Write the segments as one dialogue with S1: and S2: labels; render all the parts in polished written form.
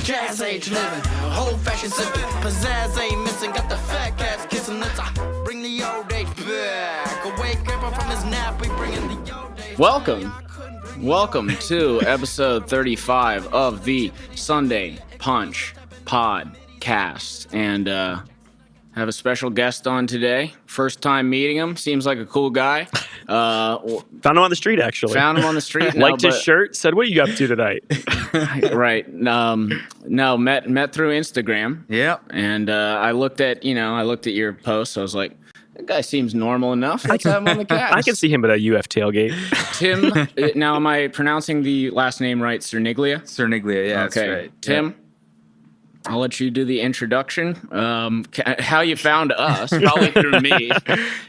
S1: jazz age living, old fashioned sipping, pizzazz ain't missing, got the fat cats kissing. Let's bring the old age back. Awake everyone from his nap, we bringing the old age.
S2: Welcome to episode 35 of the Sunday Punch podcast, and have a special guest on today. First time meeting him. Seems like a cool guy.
S3: Found him on the street, actually.
S2: Found him on the street.
S3: Liked his shirt. Said, "What are you up to tonight?"
S2: Right. No, met through Instagram.
S4: Yep.
S2: And I looked at your post. So I was like, that guy seems normal enough. Let's have him on the cast.
S3: I can see him at a UF tailgate.
S2: Tim. Now, am I pronouncing the last name right? Cerniglia.
S4: Cerniglia. Yeah.
S2: Okay.
S4: That's right.
S2: Tim.
S4: Yeah.
S2: I'll let you do the introduction. How you found us, probably through me,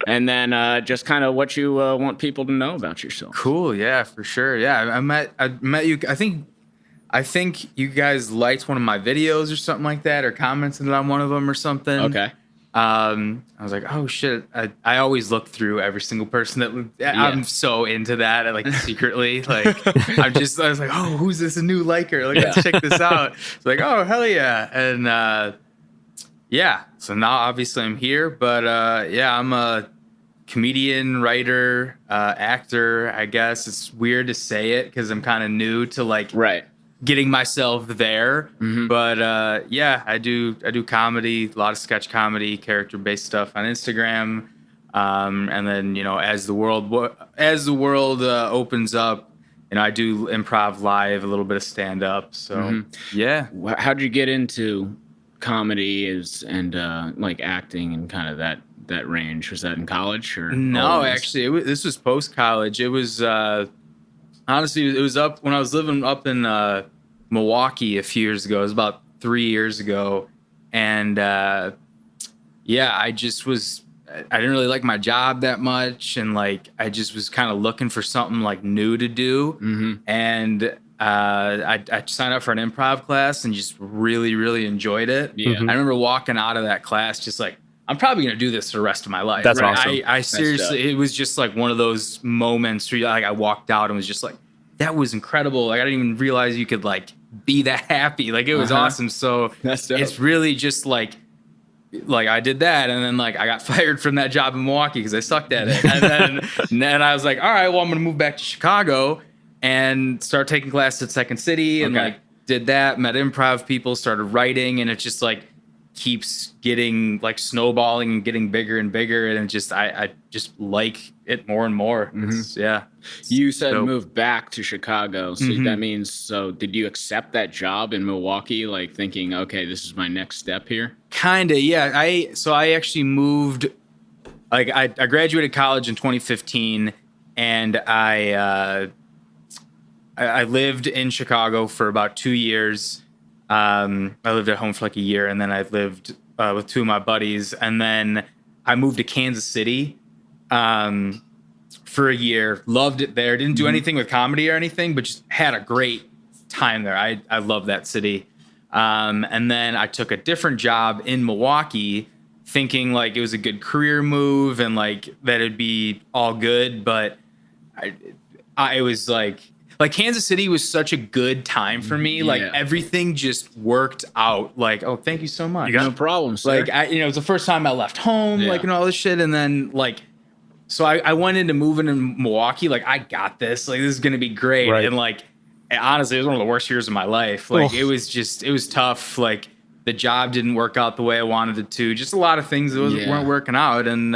S2: and then just kind of what you want people to know about yourself.
S4: Cool. Yeah, for sure. Yeah, I met you. I think you guys liked one of my videos or something like that, or commented on one of them or something.
S2: Okay.
S4: I was like, oh shit! I always look through every single person that I'm so into that. Like secretly, like I was like, oh, who's this? A new liker? Like, let's check this out. It's like, oh hell yeah! And yeah. So now obviously I'm here, but yeah, I'm a comedian, writer, actor. I guess it's weird to say it because I'm kind of new to like getting myself there. Mm-hmm. But yeah, I do comedy, a lot of sketch comedy, character-based stuff on Instagram. And then, as the world opens up, I do improv live, a little bit of stand-up. So yeah.
S2: How did you get into comedy and like acting and kind of that range? Was that in college or?
S4: No, actually, this was post-college. It was honestly, it was up when I was living up in Milwaukee a few years ago. It was about 3 years ago. And yeah, I didn't really like my job that much. And like, I just was kind of looking for something like new to do. Mm-hmm. And I signed up for an improv class and just really, really enjoyed it. Yeah. I remember walking out of that class just like, I'm probably going to do this for the rest of my life.
S3: That's awesome.
S4: I seriously, it was just like one of those moments where like I walked out and was just like, that was incredible. Like I didn't even realize you could like be that happy. Like it was awesome. So it's really just like I did that. And then like I got fired from that job in Milwaukee because I sucked at it. And then I was like, all right, well, I'm going to move back to Chicago and start taking classes at Second City. And like did that, met improv people, started writing. And it's just like, keeps getting like snowballing and getting bigger and bigger, and just I just like it more and more. Mm-hmm.
S2: You said move back to Chicago, so that means did you accept that job in Milwaukee, like thinking, okay, this is my next step here?
S4: Kinda, yeah. I actually moved. Like I graduated college in 2015, and I lived in Chicago for about 2 years. I lived at home for like a year, and then I lived with two of my buddies, and then I moved to Kansas City for a year. Loved it there. Didn't do anything with comedy or anything, but just had a great time there. I love that city. And then I took a different job in Milwaukee, thinking like it was a good career move and like that it'd be all good, but I was like Kansas City was such a good time for me. Like everything just worked out. Like, oh, thank you so much.
S2: You got no problem, sir.
S4: Like, it was the first time I left home, like, and all this shit. And then like, so I went into moving in Milwaukee. Like, I got this. Like, this is going to be great. Right. And like, honestly, it was one of the worst years of my life. Like, it was tough. Like, the job didn't work out the way I wanted it to. Just a lot of things that weren't working out. And,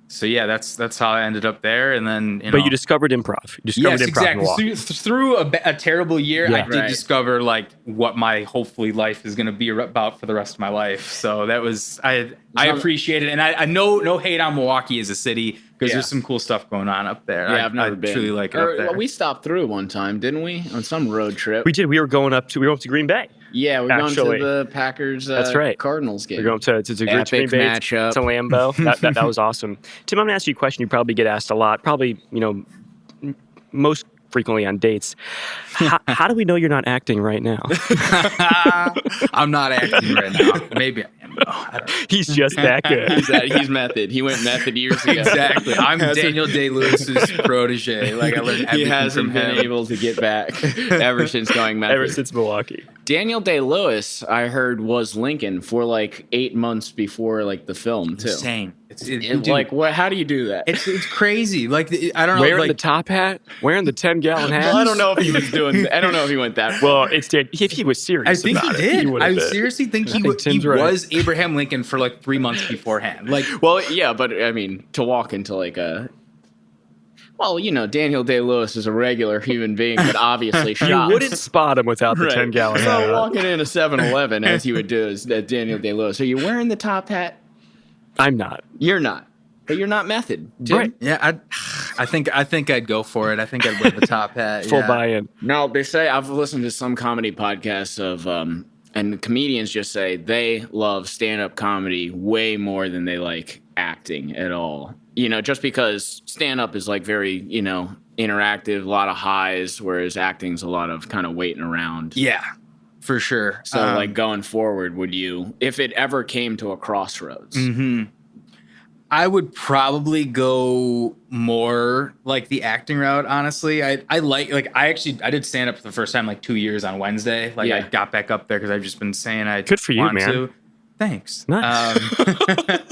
S4: so yeah, that's how I ended up there, and then
S3: But you discovered improv.
S4: Exactly. Through a terrible year, I did discover like what my hopefully life is going to be about for the rest of my life. So that was I appreciate it, and I no hate on Milwaukee as a city because there's some cool stuff going on up there.
S2: Yeah, I've never been.
S4: I truly like it up there.
S2: We stopped through one time, didn't we, on some road trip?
S3: We did. We were going up to Green Bay.
S2: Yeah, we're going to the Packers Cardinals game.
S3: We're going to Green Bay
S2: matchup.
S3: To Lambeau. that was awesome. Tim, I'm going to ask you a question you probably get asked a lot, probably, most frequently on dates. How do we know you're not acting right now?
S4: I'm not acting right now. Maybe I am.
S3: He's just that good.
S2: He's method. He went method years ago.
S4: Exactly. I'm Daniel Day-Lewis's protege. Like I learned everything
S2: He hasn't
S4: from
S2: been
S4: him.
S2: able to get back ever since going method.
S3: Ever since Milwaukee.
S2: Daniel Day-Lewis, I heard, was Lincoln for like 8 months before like the film too.
S4: Insane.
S2: Dude, like, what? How do you do that?
S4: It's crazy. Like I don't know.
S3: Wearing
S4: like,
S3: the top hat, wearing the 10-gallon hat.
S2: Well, I don't know if he was doing. I don't know if he went that.
S3: Well, if he was serious,
S4: I think he
S3: about
S4: did.
S3: It, he
S4: I
S3: been.
S4: seriously think he
S3: Tim's right.
S4: was Abraham Lincoln for like 3 months beforehand. Like,
S2: Well, yeah, but I mean, to walk into like a. Well, Daniel Day-Lewis is a regular human being, but obviously
S3: You
S2: shots.
S3: wouldn't spot him without the 10-gallon
S2: So
S3: hat.
S2: walking in a 7-Eleven, as you would do, is Daniel Day-Lewis. Are you wearing the top hat?
S3: I'm not.
S2: You're not. But you're not method. Tim.
S3: Right.
S4: yeah, I think I'd go for it. I think I'd wear the top hat.
S3: Full
S4: yeah.
S3: buy-in.
S2: No, they say I've listened to some comedy podcasts of, and the comedians just say they love stand-up comedy way more than they like acting at all. Just because stand-up is like very, interactive, a lot of highs, whereas acting's a lot of kind of waiting around.
S4: Yeah, for sure.
S2: So, like going forward, would you, if it ever came to a crossroads?
S4: I would probably go more like the acting route. Honestly, I did stand up for the first time like 2 years on Wednesday. Like
S2: Yeah.
S4: I got back up there because I've just been saying I
S3: Good for you,
S4: want
S3: man.
S4: to. Thanks.
S3: Nice.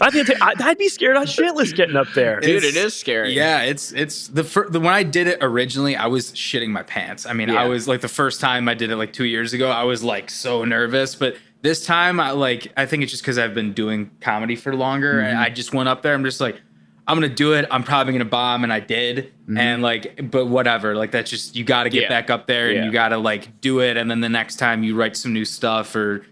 S3: I'd be scared shitless getting up there.
S2: Dude, it is scary.
S4: Yeah, it's when I did it originally, I was shitting my pants. I mean,
S2: Yeah.
S4: I was like the first time I did it like 2 years ago, I was like so nervous, but this time I think it's just because I've been doing comedy for longer, and I just went up there. I'm just like, I'm gonna do it. I'm probably gonna bomb, and I did. And like, but whatever. Like that's just, you got to get back up there, and you got to like do it. And then the next time you write some new stuff, or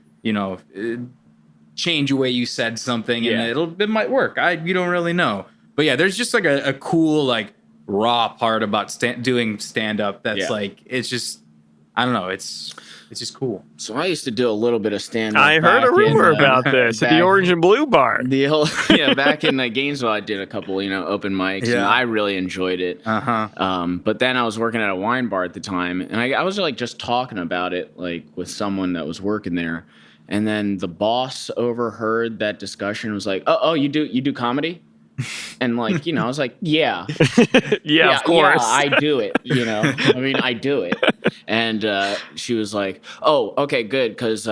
S4: change a way you said something, and it might work. You don't really know. But yeah, there's just like a cool like raw part about doing stand up. That's like, it's just, I don't know. It's just cool.
S2: So I used to do a little bit of stand-up.
S3: I heard a rumor about this at the Orange and Blue Bar.
S2: Back in Gainesville, I did a couple, open mics, and I really enjoyed it. But then I was working at a wine bar at the time, and I was like just talking about it like with someone that was working there, and then the boss overheard that discussion and was like, "Oh, you do comedy?" And like, I was like, yeah,
S3: of course.
S2: yeah, I do it. I mean, I do it. And she was like, oh, okay, good. Cause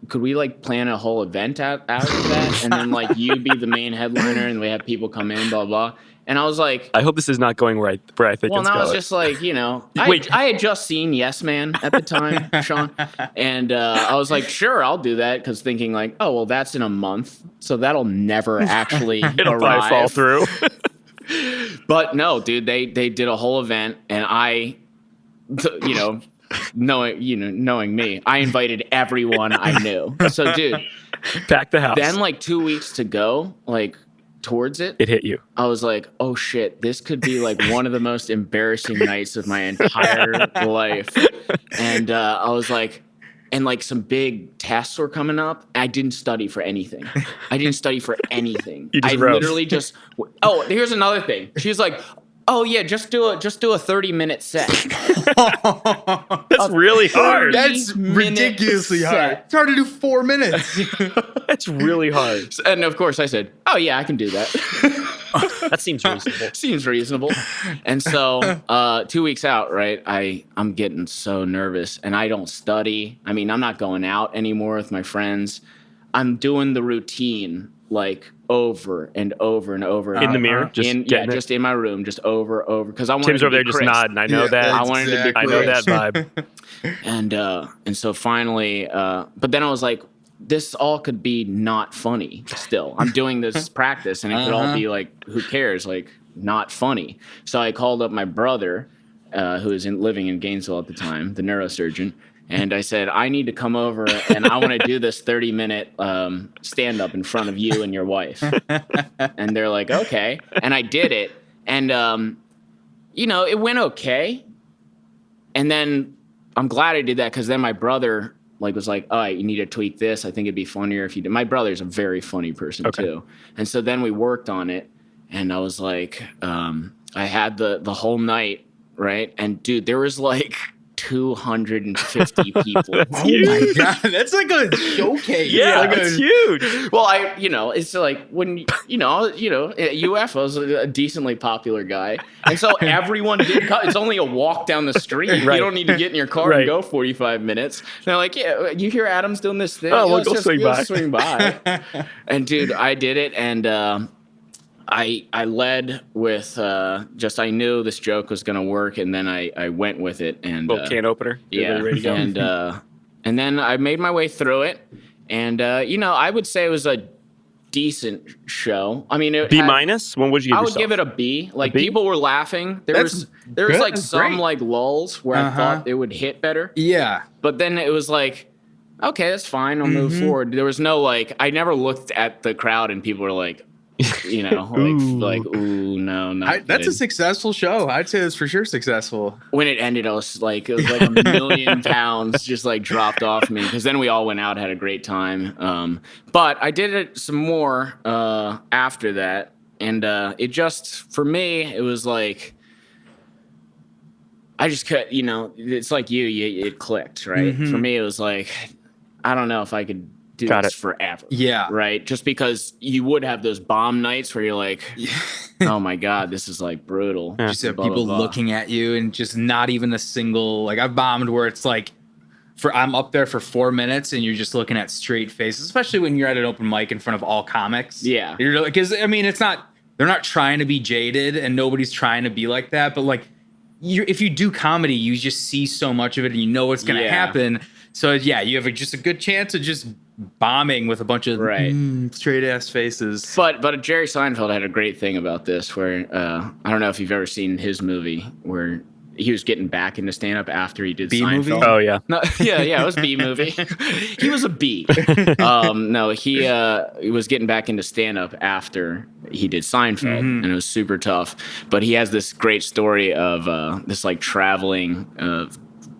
S2: could we like plan a whole event out of that? And then like you be the main headliner and we have people come in, blah, blah. And I was like,
S3: I hope this is not going where I think it's going.
S2: well, I was just like, I had just seen Yes Man at the time, Sean. And I was like, sure, I'll do that. Cause thinking like, oh, well, that's in a month. So that'll never actually
S3: It'll
S2: arrive.
S3: probably fall through.
S2: But no, dude, they did a whole event, and I, knowing me, I invited everyone I knew. So, dude,
S3: Pack the house.
S2: then like 2 weeks to go, like towards it,
S3: it hit you.
S2: I was like, oh shit, this could be like one of the most embarrassing nights of my entire life. And I was like, and like some big tests were coming up. I didn't study for anything. I
S3: You just
S2: I
S3: wrote.
S2: literally just. Oh, here's another thing. She was like, "Oh yeah, just do a 30-minute set."
S3: That's really hard.
S4: That's ridiculously hard. It's hard to do 4 minutes.
S3: That's really hard.
S2: And of course, I said, "Oh yeah, I can do that."
S3: That seems reasonable.
S2: Seems reasonable. And so 2 weeks out, right, I'm getting so nervous, and I don't study. I mean, I'm not going out anymore with my friends. I'm doing the routine like over and over and over.
S3: In the mirror?
S2: Just in my room, just over, because I wanted
S3: Tim's
S2: to
S3: over
S2: be
S3: there just
S2: crisp.
S3: nodding. I know that.
S2: I wanted to be
S3: I know that
S2: crisp.
S3: vibe.
S2: And so finally, but then I was like, this all could be not funny still. I'm doing this practice, and it could all be like, who cares? Like, not funny. So I called up my brother, who was living in Gainesville at the time, the neurosurgeon, and I said, I need to come over, and I want to do this 30-minute stand-up in front of you and your wife. And they're like, okay. And I did it, and, it went okay. And then I'm glad I did that, because then my brother was like, all right, you need to tweak this. I think it'd be funnier if you did. My brother's a very funny person too. And so then we worked on it, and I was like, I had the whole night, right? And dude, there was like 250 people.
S4: Oh my god, that's like a showcase.
S3: Yeah,
S4: like
S3: it's huge.
S2: Well, it's like when UFO's a decently popular guy, and so everyone did. It's only a walk down the street.
S3: Right.
S2: You don't need to get in your car
S3: Right.
S2: and go 45 minutes. And they're like, yeah, you hear Adam's doing this thing?
S3: Oh, we'll
S2: let's
S3: go
S2: just swing by. And dude, I did it, and I led with I knew this joke was gonna work, and then I went with it, and
S3: Little can opener.
S2: yeah,
S3: Ready to go.
S2: and then I made my way through it, and I would say it was a decent show. I mean,
S3: B minus. When would you give
S2: I
S3: yourself?
S2: would give it a B. Like
S3: B?
S2: people were laughing. There was
S4: good.
S2: like
S4: That's
S2: some
S4: great.
S2: like lulls where I thought it would hit better,
S4: Yeah.
S2: but then it was like, okay, that's fine. I'll move forward. There was no like. I never looked at the crowd and people were like, ooh, no, not
S4: That's a
S2: good.
S4: successful show. I'd say it's for sure successful.
S2: When it ended, it was like a million pounds just like dropped off me, because then we all went out, had a great time. But I did it some more after that, and it just, for me, it was like, I just could, it's like it clicked, right? For me, it was like, I don't know if I could do
S3: Got
S2: this
S3: it.
S2: forever.
S4: Yeah.
S2: Right? Just because you would have those bomb nights where you're like, oh my God, this is like brutal.
S3: Yeah.
S4: Just have
S2: Blah, blah,
S4: people
S2: blah.
S4: looking at you and just not even a single, like I've bombed where it's like, I'm up there for 4 minutes and you're just looking at straight faces, especially when you're at an open mic in front of all comics.
S2: Yeah.
S4: You're like, because I mean, they're not trying to be jaded and nobody's trying to be like that. But like, if you do comedy, you just see so much of it and you know what's going to
S2: Yeah.
S4: happen. So yeah, you have just a good chance of just bombing with a bunch of
S2: Right.
S4: straight ass faces.
S2: But Jerry Seinfeld had a great thing about this, where I don't know if you've ever seen his movie where he was getting back into stand up after he did
S4: B
S2: Seinfeld.
S4: movie?
S3: Oh yeah.
S2: No, yeah, it was B movie. He was a B. No, he was getting back into stand up after he did Seinfeld, and it was super tough. But he has this great story of this like traveling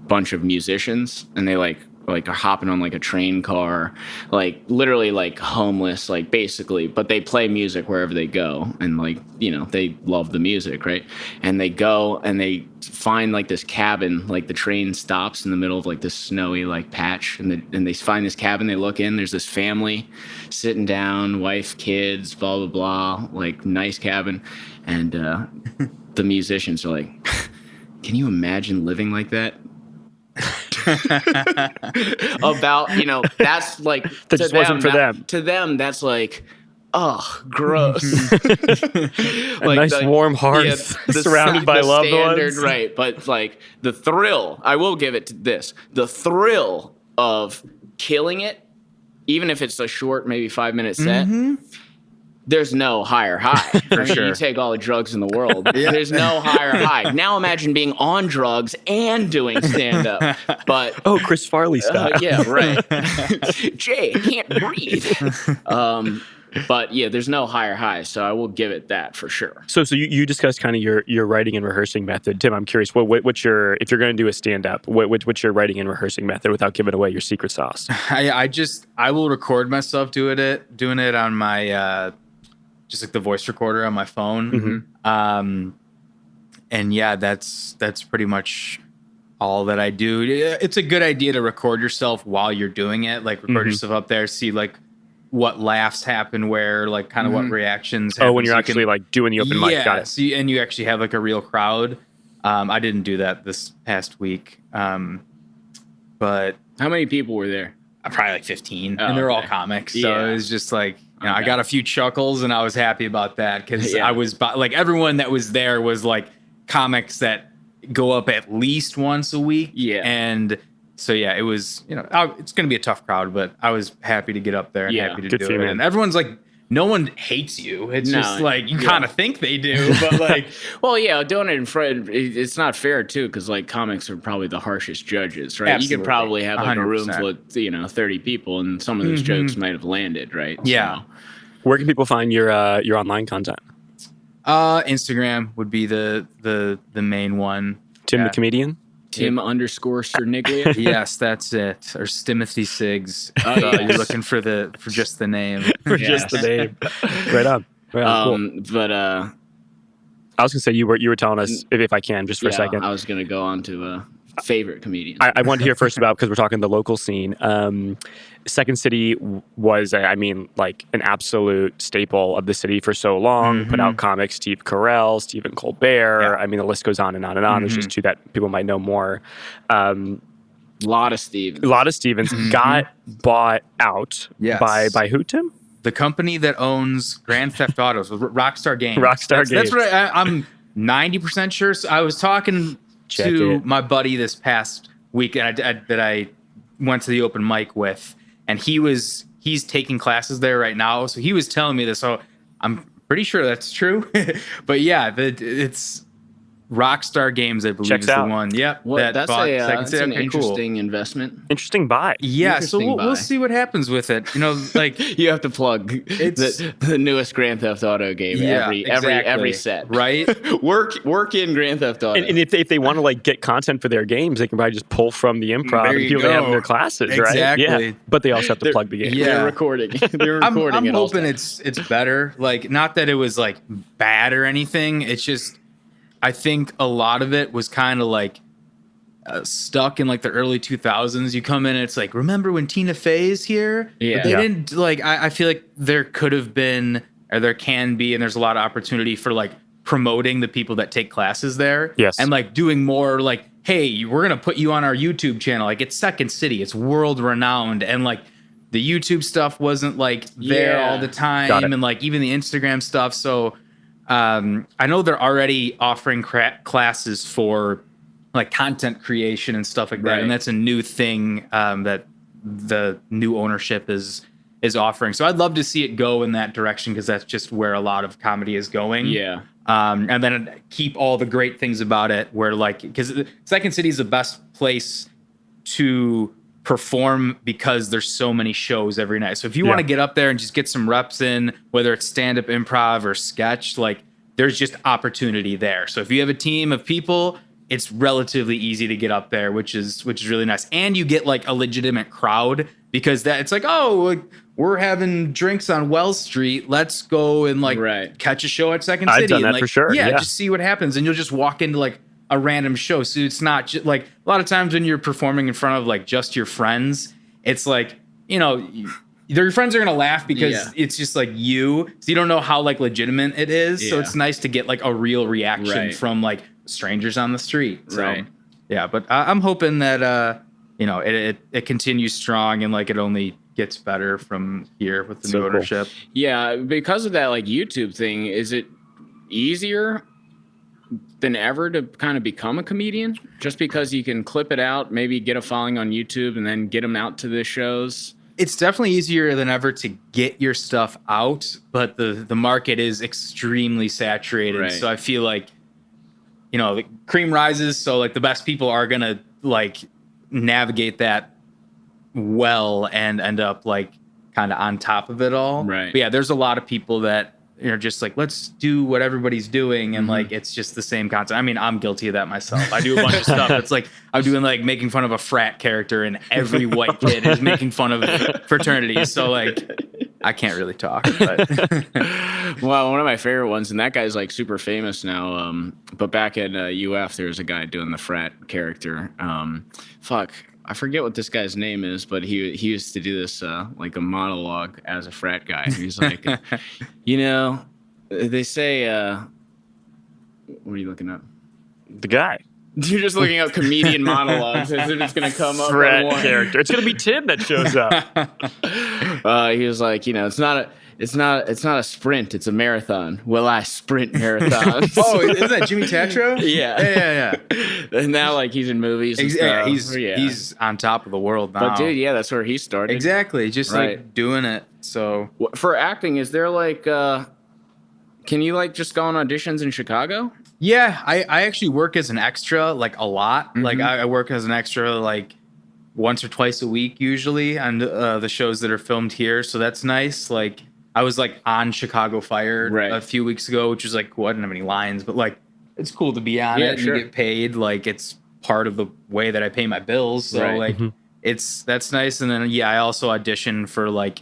S2: bunch of musicians, and they like are hopping on like a train car, like literally like homeless, like basically, but they play music wherever they go, and like they love the music, right? And they go and they find like this cabin, like the train stops in the middle of like this snowy like patch, and they find this cabin. They look in, there's this family sitting down, wife, kids, blah blah blah, like nice cabin, and the musicians are like, can you imagine living like that? About that's like
S3: That just wasn't for them.
S2: To them, that's like, oh, gross.
S3: A nice warm hearth surrounded by loved ones.
S2: Right? But like the thrill, I will give it to this: the thrill of killing it, even if it's a short, maybe 5-minute set. There's no higher high. For
S4: sure.
S2: You take all the drugs in the world. There's no higher high. Now imagine being on drugs and doing stand-up. But
S3: Oh, Chris Farley style.
S2: yeah, right. Jay, I can't breathe. But yeah, there's no higher high, so I will give it that for sure.
S3: So you discussed kind of your writing and rehearsing method. Tim, I'm curious, what's your, if you're going to do a stand-up, what's your writing and rehearsing method without giving away your secret sauce?
S4: I will record myself doing it on my just like the voice recorder on my phone. And yeah, that's pretty much all that I do. It's a good idea to record yourself while you're doing it, like record yourself up there, see like what laughs happen where, like kind of what reactions happen.
S3: Oh, when you're
S4: so you
S3: actually like doing the open mic. Got it.
S4: and you actually have like a real crowd. I didn't do that this past week. But
S2: How many people were there?
S4: probably like 15,
S2: Oh,
S4: and they're all
S2: okay.
S4: comics. So
S2: Yeah.
S4: it was just like, I
S2: Okay.
S4: got a few chuckles and I was happy about that, because
S2: Yeah.
S4: I was like, everyone that was there was like comics that go up at least once a week.
S2: Yeah.
S4: And so, yeah, it was, it's going to be a tough crowd, but I was happy to get up there and
S2: Yeah.
S4: happy to
S3: Good
S4: do
S3: for you,
S4: it.
S3: man.
S4: And everyone's like, no one hates you. It's
S2: No,
S4: just like, you
S2: yeah.
S4: kind of think they do, but like,
S2: Well, yeah, doing it in front, it's not fair too, because like comics are probably the harshest judges, right? You
S4: Absolutely.
S2: could probably have like a room
S4: 100%.
S2: full of 30 people, and some of those jokes might have landed, right?
S4: Yeah.
S2: So,
S3: Where can people find your online content?
S4: Instagram would be the main one.
S3: Tim
S4: Yeah.
S3: the comedian?
S2: Tim _Cerniglia.
S4: Yes, that's it. Or Stimothy Siggs.
S2: Oh,
S4: If,
S2: yes.
S4: you're looking for just the name.
S3: For just the name. Right on. Right on. Cool.
S2: But
S3: I was gonna say you were telling us, if I can, just for a second.
S2: I was gonna go on to favorite comedians.
S3: I wanted to hear first about, because we're talking the local scene. Second City was, I mean, like an absolute staple of the city for so long. Put out comics, Steve Carell, Stephen Colbert.
S4: Yeah.
S3: I mean, the list goes on and on and on. There's just two that people might know more.
S2: A lot of Stevens.
S3: A lot of Stevens got bought out
S4: Yes.
S3: by who, Tim?
S4: The company that owns Grand Theft Autos, Rockstar Games.
S3: Rockstar
S4: That's
S3: Games.
S4: what I'm 90% sure. So I was talking
S3: Check
S4: to
S3: it.
S4: my buddy this past week, and that I went to the open mic with, and he's taking classes there right now. So he was telling me this. So I'm pretty sure that's true. But yeah, it's Rockstar Games, I believe,
S3: Checks
S4: is the
S3: out.
S4: one. Yep.
S2: Well, that's
S4: Second
S2: an
S4: City. Okay, cool.
S2: interesting investment.
S3: Interesting buy.
S4: Yeah, so
S2: Interesting buy.
S4: we'll see what happens with it. You know, like
S2: You have to plug the newest Grand Theft Auto game every set.
S4: right?
S2: Work in Grand Theft Auto.
S3: And if they want to like get content for their games, they can probably just pull from the improv
S4: There
S3: and
S4: you
S3: people they have in
S4: go.
S3: their classes, right?
S4: Exactly.
S3: Yeah. But they also have to plug the game.
S4: Yeah.
S2: They're recording. They're
S4: I'm
S2: recording it all
S4: hoping
S2: the time.
S4: it's better. Like, not that it was like bad or anything. It's just, I think a lot of it was kind of like stuck in like the early 2000s. You come in and it's like, remember when Tina Fey's here?
S2: Yeah.
S4: But they
S3: Yeah.
S4: didn't like. I feel like there could have been, or there can be, and there's a lot of opportunity for like promoting the people that take classes there.
S3: Yes.
S4: And like doing more like, hey, we're gonna put you on our YouTube channel. Like, it's Second City. It's world renowned, and like the YouTube stuff wasn't like there
S2: Yeah.
S4: all the
S3: Got
S4: time,
S3: it.
S4: and like even the Instagram stuff. So I know they're already offering classes for like content creation and stuff like that,
S2: Right.
S4: and that's a new thing that the new ownership is offering. So I'd love to see it go in that direction, because that's just where a lot of comedy is going.
S2: Yeah.
S4: And then keep all the great things about it, where like, because Second City is the best place to perform because there's so many shows every night. So if you want to get up there and just get some reps in, whether it's stand-up improv or sketch, like there's just opportunity there. So if you have a team of people, it's relatively easy to get up there, which is really nice. And you get like a legitimate crowd, because that it's like, oh, like, we're having drinks on Wells Street. Let's go and like
S2: Right.
S4: catch a show at Second
S3: I've
S4: City.
S3: done
S4: and,
S3: that
S4: like,
S3: for sure,
S4: Yeah,
S3: yeah.
S4: just see what happens, and you'll just walk into like a random show. So it's not just like a lot of times when you're performing in front of like just your friends, it's like, you know, your friends are gonna laugh because
S2: Yeah.
S4: it's just like you. So you don't know how like legitimate it is. So
S2: Yeah.
S4: it's nice to get like a real reaction
S2: Right.
S4: from like strangers on the street. So,
S2: Right.
S4: yeah, but I'm hoping that you know, it continues strong, and like it only gets better from here with the
S3: So
S4: new
S3: cool.
S4: ownership.
S2: Yeah, because of that like YouTube thing, is it easier than ever to kind of become a comedian? Just because you can clip it out, maybe get a following on YouTube, and then get them out to the shows?
S4: It's definitely easier than ever to get your stuff out, but the market is extremely saturated.
S2: Right.
S4: So I feel like, you know, the cream rises. So like the best people are gonna like navigate that well and end up like kind of on top of it all.
S2: Right.
S4: But yeah, there's a lot of people that are just like, let's do what everybody's doing, and like it's just the same concept. I mean, I'm guilty of that myself. I do a bunch of stuff. It's like I'm doing like making fun of a frat character, and every white kid is making fun of fraternities. So like I can't really talk. But
S2: Well, one of my favorite ones, and that guy's like super famous now. But back at UF, there was a guy doing the frat character. I forget what this guy's name is, but he used to do this like a monologue as a frat guy. He's like, you know, they say, what are you looking up?
S3: The guy.
S2: You're just looking up comedian monologues. Is it just going to come up? on
S3: Frat
S2: one?
S3: character. It's going to be Tim that shows up.
S2: He was like, you know, it's not a sprint, it's a marathon. Well, I sprint marathons.
S4: oh, isn't that Jimmy Tatro?
S2: Yeah.
S4: yeah.
S2: And now like he's in movies and
S4: Yeah,
S2: stuff.
S4: he's on top of the world now.
S2: But dude, yeah, that's where he started.
S4: Exactly, just
S2: Right.
S4: like doing it. So
S2: For acting, is there like can you like just go on auditions in Chicago?
S4: yeah, I actually work as an extra like a lot. Like I work as an extra like once or twice a week usually on the shows that are filmed here. So that's nice. Like I was like on Chicago Fire
S2: Right.
S4: a few weeks ago, which was like cool. I didn't have any lines, but like it's cool to be on
S2: Yeah,
S4: it and
S2: sure.
S4: you get paid. Like it's part of the way that I pay my bills. So
S2: Right.
S4: like that's nice. And then yeah, I also audition for like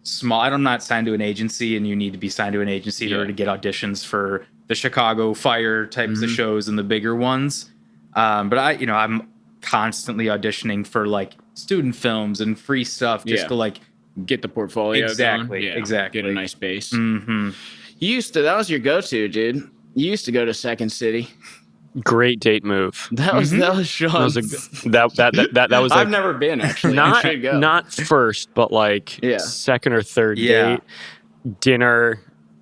S4: small. I'm not signed to an agency, and you need to be signed to an agency in
S2: Yeah.
S4: order to get auditions for the Chicago Fire types of shows and the bigger ones. But I'm constantly auditioning for like student films and free stuff just to like
S2: get the portfolio
S4: exactly,
S2: going. Yeah,
S4: exactly,
S2: get a nice base.
S4: Mm-hmm.
S2: That was your go-to, dude. You used to go to Second City.
S3: Great date move.
S2: That was Sean's.
S3: That was.
S2: I've never been actually.
S3: Not
S2: I should go.
S3: not first, but like second or third date, dinner,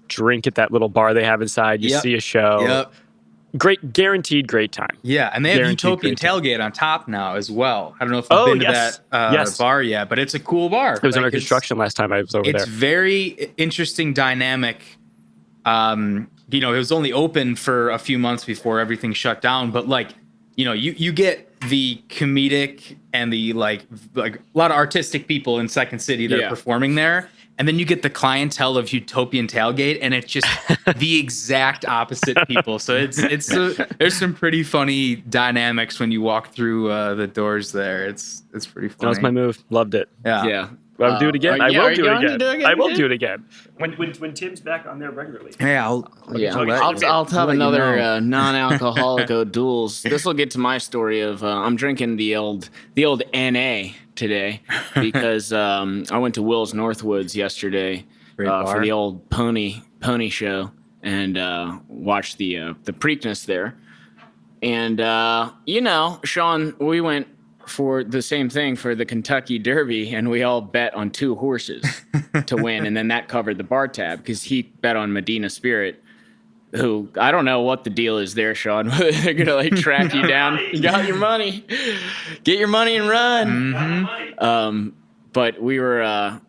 S3: drink at that little bar they have inside. You see a show.
S4: Yep.
S3: Guaranteed great time.
S4: Yeah, and they have Utopian Tailgate on top now as well. I don't know if you've been to that bar yet, but it's a cool bar.
S3: It was under construction last time I was over there.
S4: It's very interesting dynamic. It was only open for a few months before everything shut down, but like, you get the comedic and the like a lot of artistic people in Second City that are performing there. And then you get the clientele of Utopian Tailgate, and it's just the exact opposite people. So there's some pretty funny dynamics when you walk through the doors there. It's pretty funny.
S3: That was my move. Loved it.
S4: Yeah.
S3: I'll do it again. I will do it again. I will
S2: dude?
S3: do it again. When Tim's back on there regularly.
S4: Yeah,
S2: I'll have another non-alcoholic O'Doul's. This will get to my story of I'm drinking the old NA today because I went to Will's Northwoods yesterday for the old pony show and watched the Preakness there. And Sean, we went for the same thing for the Kentucky Derby, and we all bet on 2 horses to win, and then that covered the bar tab because he bet on Medina Spirit, who I don't know what the deal is there, Sean. They're gonna like track you down. You got your money, get your money and run. Mm-hmm. But we were.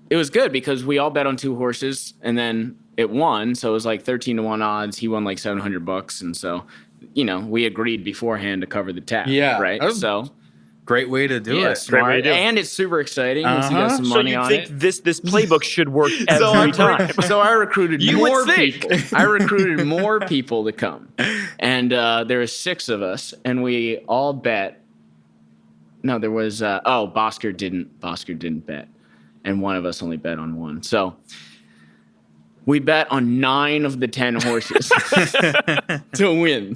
S2: It was good because we all bet on 2 horses, and then it won. So it was like 13-1 odds. He won like $700, and so. We agreed beforehand to cover the tab. Yeah. Right. So
S4: great way to do it.
S2: Smart.
S3: Great way to do it.
S2: And it's super exciting. You got some money on it.
S3: This playbook should work every time.
S2: So I recruited more people. I recruited more people to come. And there were 6 of us, and we all bet. No, there was Bosker didn't bet. And one of us only bet on 1. So we bet on 9 of the 10 horses to win,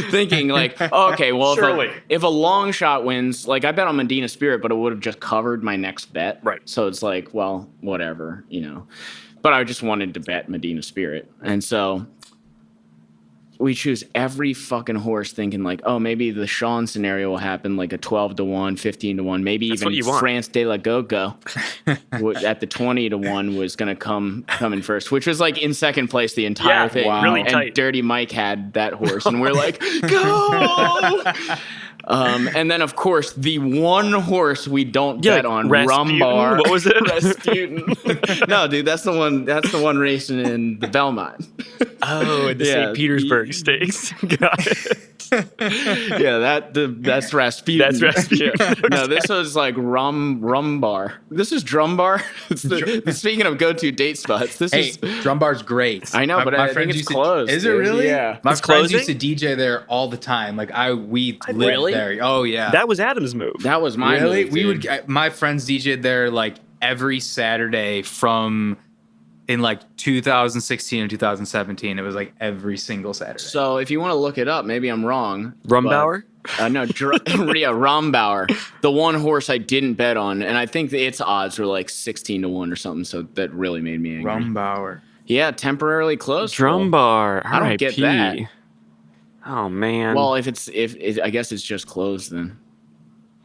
S2: thinking like, okay, well, if a long shot wins, like I bet on Medina Spirit, but it would have just covered my next bet.
S3: Right.
S2: So it's like, well, whatever, But I just wanted to bet Medina Spirit. And so we choose every fucking horse thinking like, oh, maybe the Sean scenario will happen, like a 12-1, 15-1, maybe
S3: That's
S2: even France de la Go-Go at the 20-1 was going to come in first, which was like in second place the entire thing.
S3: Wow. Really
S2: and
S3: tight.
S2: Dirty Mike had that horse, and we're like, go! And then, of course, the one horse we don't bet on,
S3: Rasputin?
S2: Rumbar.
S3: What was it?
S2: Rasputin. No, dude, that's the one racing in the Belmont.
S3: Oh, the St. Petersburg Stakes. Got it.
S2: That's Rasputin.
S3: That's Rasputin.
S2: Yeah. No, this was like Rumbar. This is Drumbar. Speaking of go-to date spots,
S4: Drumbar's great.
S2: I know, but I think it's closed.
S4: Is it really?
S2: Yeah.
S4: My friends used to DJ there all the time. Like we lived there. Oh yeah.
S3: That was Adam's move.
S2: That was my move.
S4: We would. My friends DJ'd there like every Saturday from. In like 2016 and 2017, it was like every single Saturday.
S2: So if you want to look it up, maybe I'm wrong.
S3: Rumbauer?
S2: No, Rombauer. The one horse I didn't bet on, and I think its odds were like 16-1 or something, so that really made me angry.
S4: Rombauer.
S2: Yeah, temporarily closed.
S3: Drumbar.
S2: I don't get that.
S3: Oh, man.
S2: Well, I guess it's just closed then.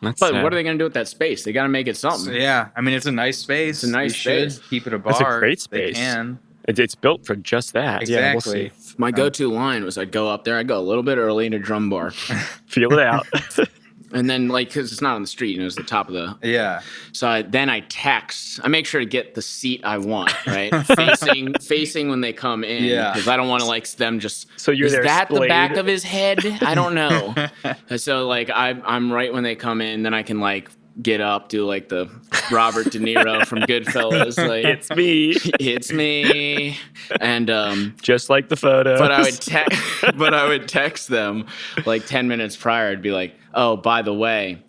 S3: That's
S2: but
S3: sad.
S2: what are they going to do with that space? They got to make it something.
S4: So, yeah, I mean, it's a nice space.
S2: It's a nice space.
S4: Keep it a bar.
S3: It's a great space.
S4: They can.
S3: It's built for just that.
S4: Exactly.
S3: Yeah, we'll see.
S2: My go-to line was I'd go up there. I'd go a little bit early into drum bar.
S3: Feel it out.
S2: And then, because it's not on the street, it was the top of the...
S4: Yeah.
S2: So I text. I make sure to get the seat I want, right? facing when they come in.
S4: Yeah.
S2: Because I don't want to, like, them just...
S3: So you're
S2: is
S3: there
S2: that
S3: splayed?
S2: The back of his head? I don't know. So, like, I'm right when they come in. Then I can, like, get up, do, like, the Robert De Niro from Goodfellas. Like,
S3: It's me.
S2: It's me. And...
S3: just like the photos.
S2: But I would text them, like, 10 minutes prior. I'd be like... Oh, by the way,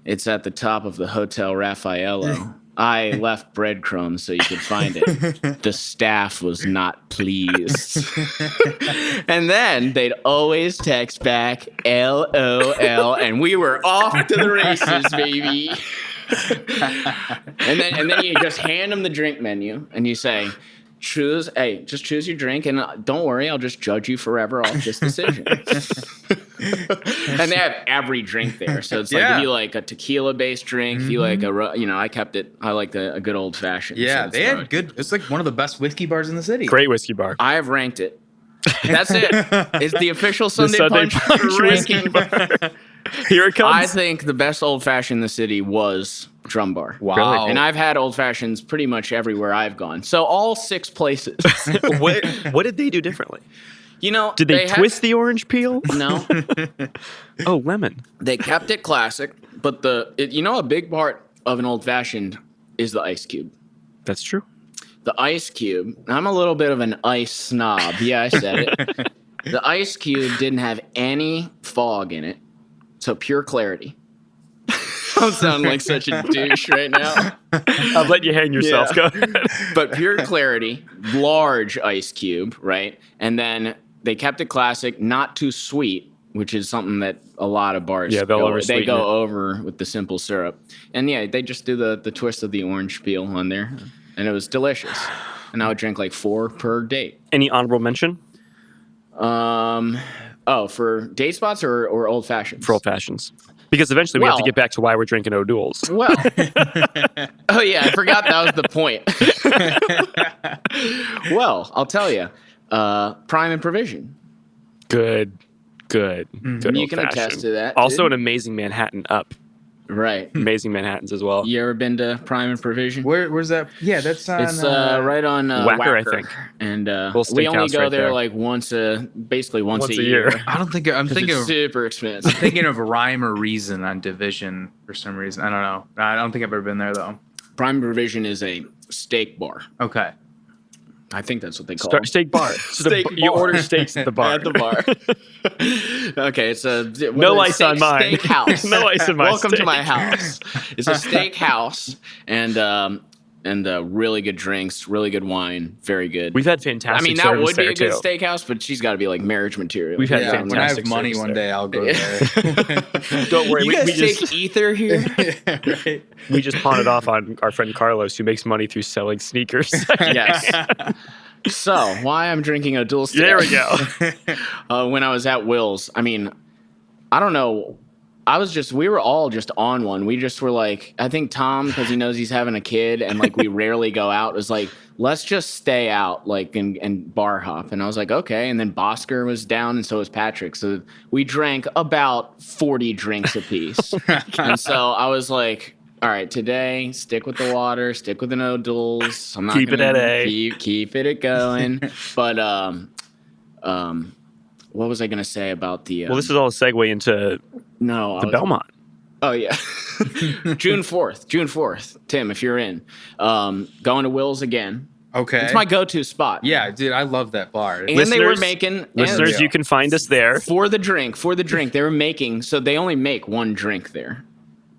S2: it's at the top of the Hotel Raffaello. I left breadcrumbs so you could find it. The staff was not pleased. And then they'd always text back, LOL, and we were off to the races, baby. and then you just hand them the drink menu, and you say, just choose your drink, and don't worry, I'll just judge you forever off this decision. And they have every drink there, so it's like if you like a tequila-based drink, if you like I like a good old-fashioned.
S4: Yeah,
S2: so
S4: they have good. It's like one of the best whiskey bars in the city.
S3: Great whiskey bar.
S2: I have ranked it. That's it. It's the official Sunday,
S3: Sunday
S2: Punch
S3: Punch
S2: ranking.
S3: Here it comes.
S2: I think the best old-fashioned in the city was Drum Bar.
S4: Wow.
S3: Really?
S2: And I've had old-fashions pretty much everywhere I've gone. So all 6 places.
S3: What did they do differently? Did they twist the orange peel?
S2: No.
S3: Oh, lemon.
S2: They kept it classic, but a big part of an old-fashioned is the ice cube.
S3: That's true.
S2: The ice cube, I'm a little bit of an ice snob. Yeah, I said it. The ice cube didn't have any fog in it, so pure clarity. I'm sounding like such a douche right now.
S3: I'll let you hang yourself.
S2: Yeah.
S3: Go ahead.
S2: But pure clarity, large ice cube, right? And then they kept it classic, not too sweet, which is something that a lot of bars
S3: they'll
S2: they go
S3: it.
S2: over with the simple syrup. And yeah, they just do the twist of the orange peel on there. And it was delicious. And I would drink like 4 per date.
S3: Any honorable mention?
S2: For date spots or old fashions?
S3: For old fashions. Because eventually we have to get back to why we're drinking O'Doul's.
S2: Well, oh yeah, I forgot that was the point. Well, I'll tell you, Prime and Provision.
S3: Good.
S2: You can attest to that.
S3: Also
S2: dude.
S3: an amazing Manhattan up.
S2: Right.
S3: Amazing Manhattans as well.
S2: You ever been to Prime and Provision?
S4: Where's that? Yeah, that's on.
S2: It's right on
S3: Wacker, I think.
S2: And
S3: we
S2: only go
S3: right
S2: there
S3: there.
S2: like once a year.
S4: I don't think I'm thinking
S2: It's
S4: of
S2: super expensive.
S4: thinking of Rhyme or Reason on Division for some reason. I don't know. I don't think I've ever been there though.
S2: Prime and Provision is a steak bar.
S4: Okay.
S2: I think that's what they call it.
S3: Steak bar. You order steaks at the bar.
S2: At the bar. Okay, it's a
S3: No ice on mine.
S2: Steak house.
S3: No ice in my
S2: Welcome to
S3: steak.
S2: my house. It's a steak house and really good drinks, really good wine, very good.
S3: We've had fantastic
S2: I mean, that
S3: service
S2: would be
S3: there,
S2: a good
S3: too.
S2: steakhouse, but she's got to be like marriage material.
S3: We've had
S4: Yeah, when I have
S3: fantastic
S4: money
S3: service
S4: one
S3: there.
S4: day, I'll go there.
S3: Don't worry.
S2: You
S3: We
S2: guys take
S3: just
S2: ether here?
S4: Right.
S3: we just pawn it off on our friend Carlos, who makes money through selling sneakers.
S2: Yes. So, why I'm drinking a dual stick?
S3: There we go.
S2: When I was at Will's, I mean, I don't know. We were all just on one. We just were like, I think Tom, because he knows he's having a kid and like we rarely go out, was like, let's just stay out like and bar hop. And I was like, okay. And then Bosker was down and so was Patrick. So we drank about 40 drinks apiece. And so I was like, all right, today, stick with the water, stick with the O'Doul's. I'm not
S3: Keep it
S2: gonna
S3: at A.
S2: Keep it going. But what was I going to say about the...
S3: Well, this is all a segue into
S2: the
S3: Belmont.
S2: Oh, yeah. June 4th. Tim, if you're in. Going to Will's again.
S4: Okay.
S2: It's my go-to spot.
S4: Yeah, dude, I love that bar.
S2: And they were making...
S3: Listeners, you can find us there.
S2: For the drink, they were making... So they only make one drink there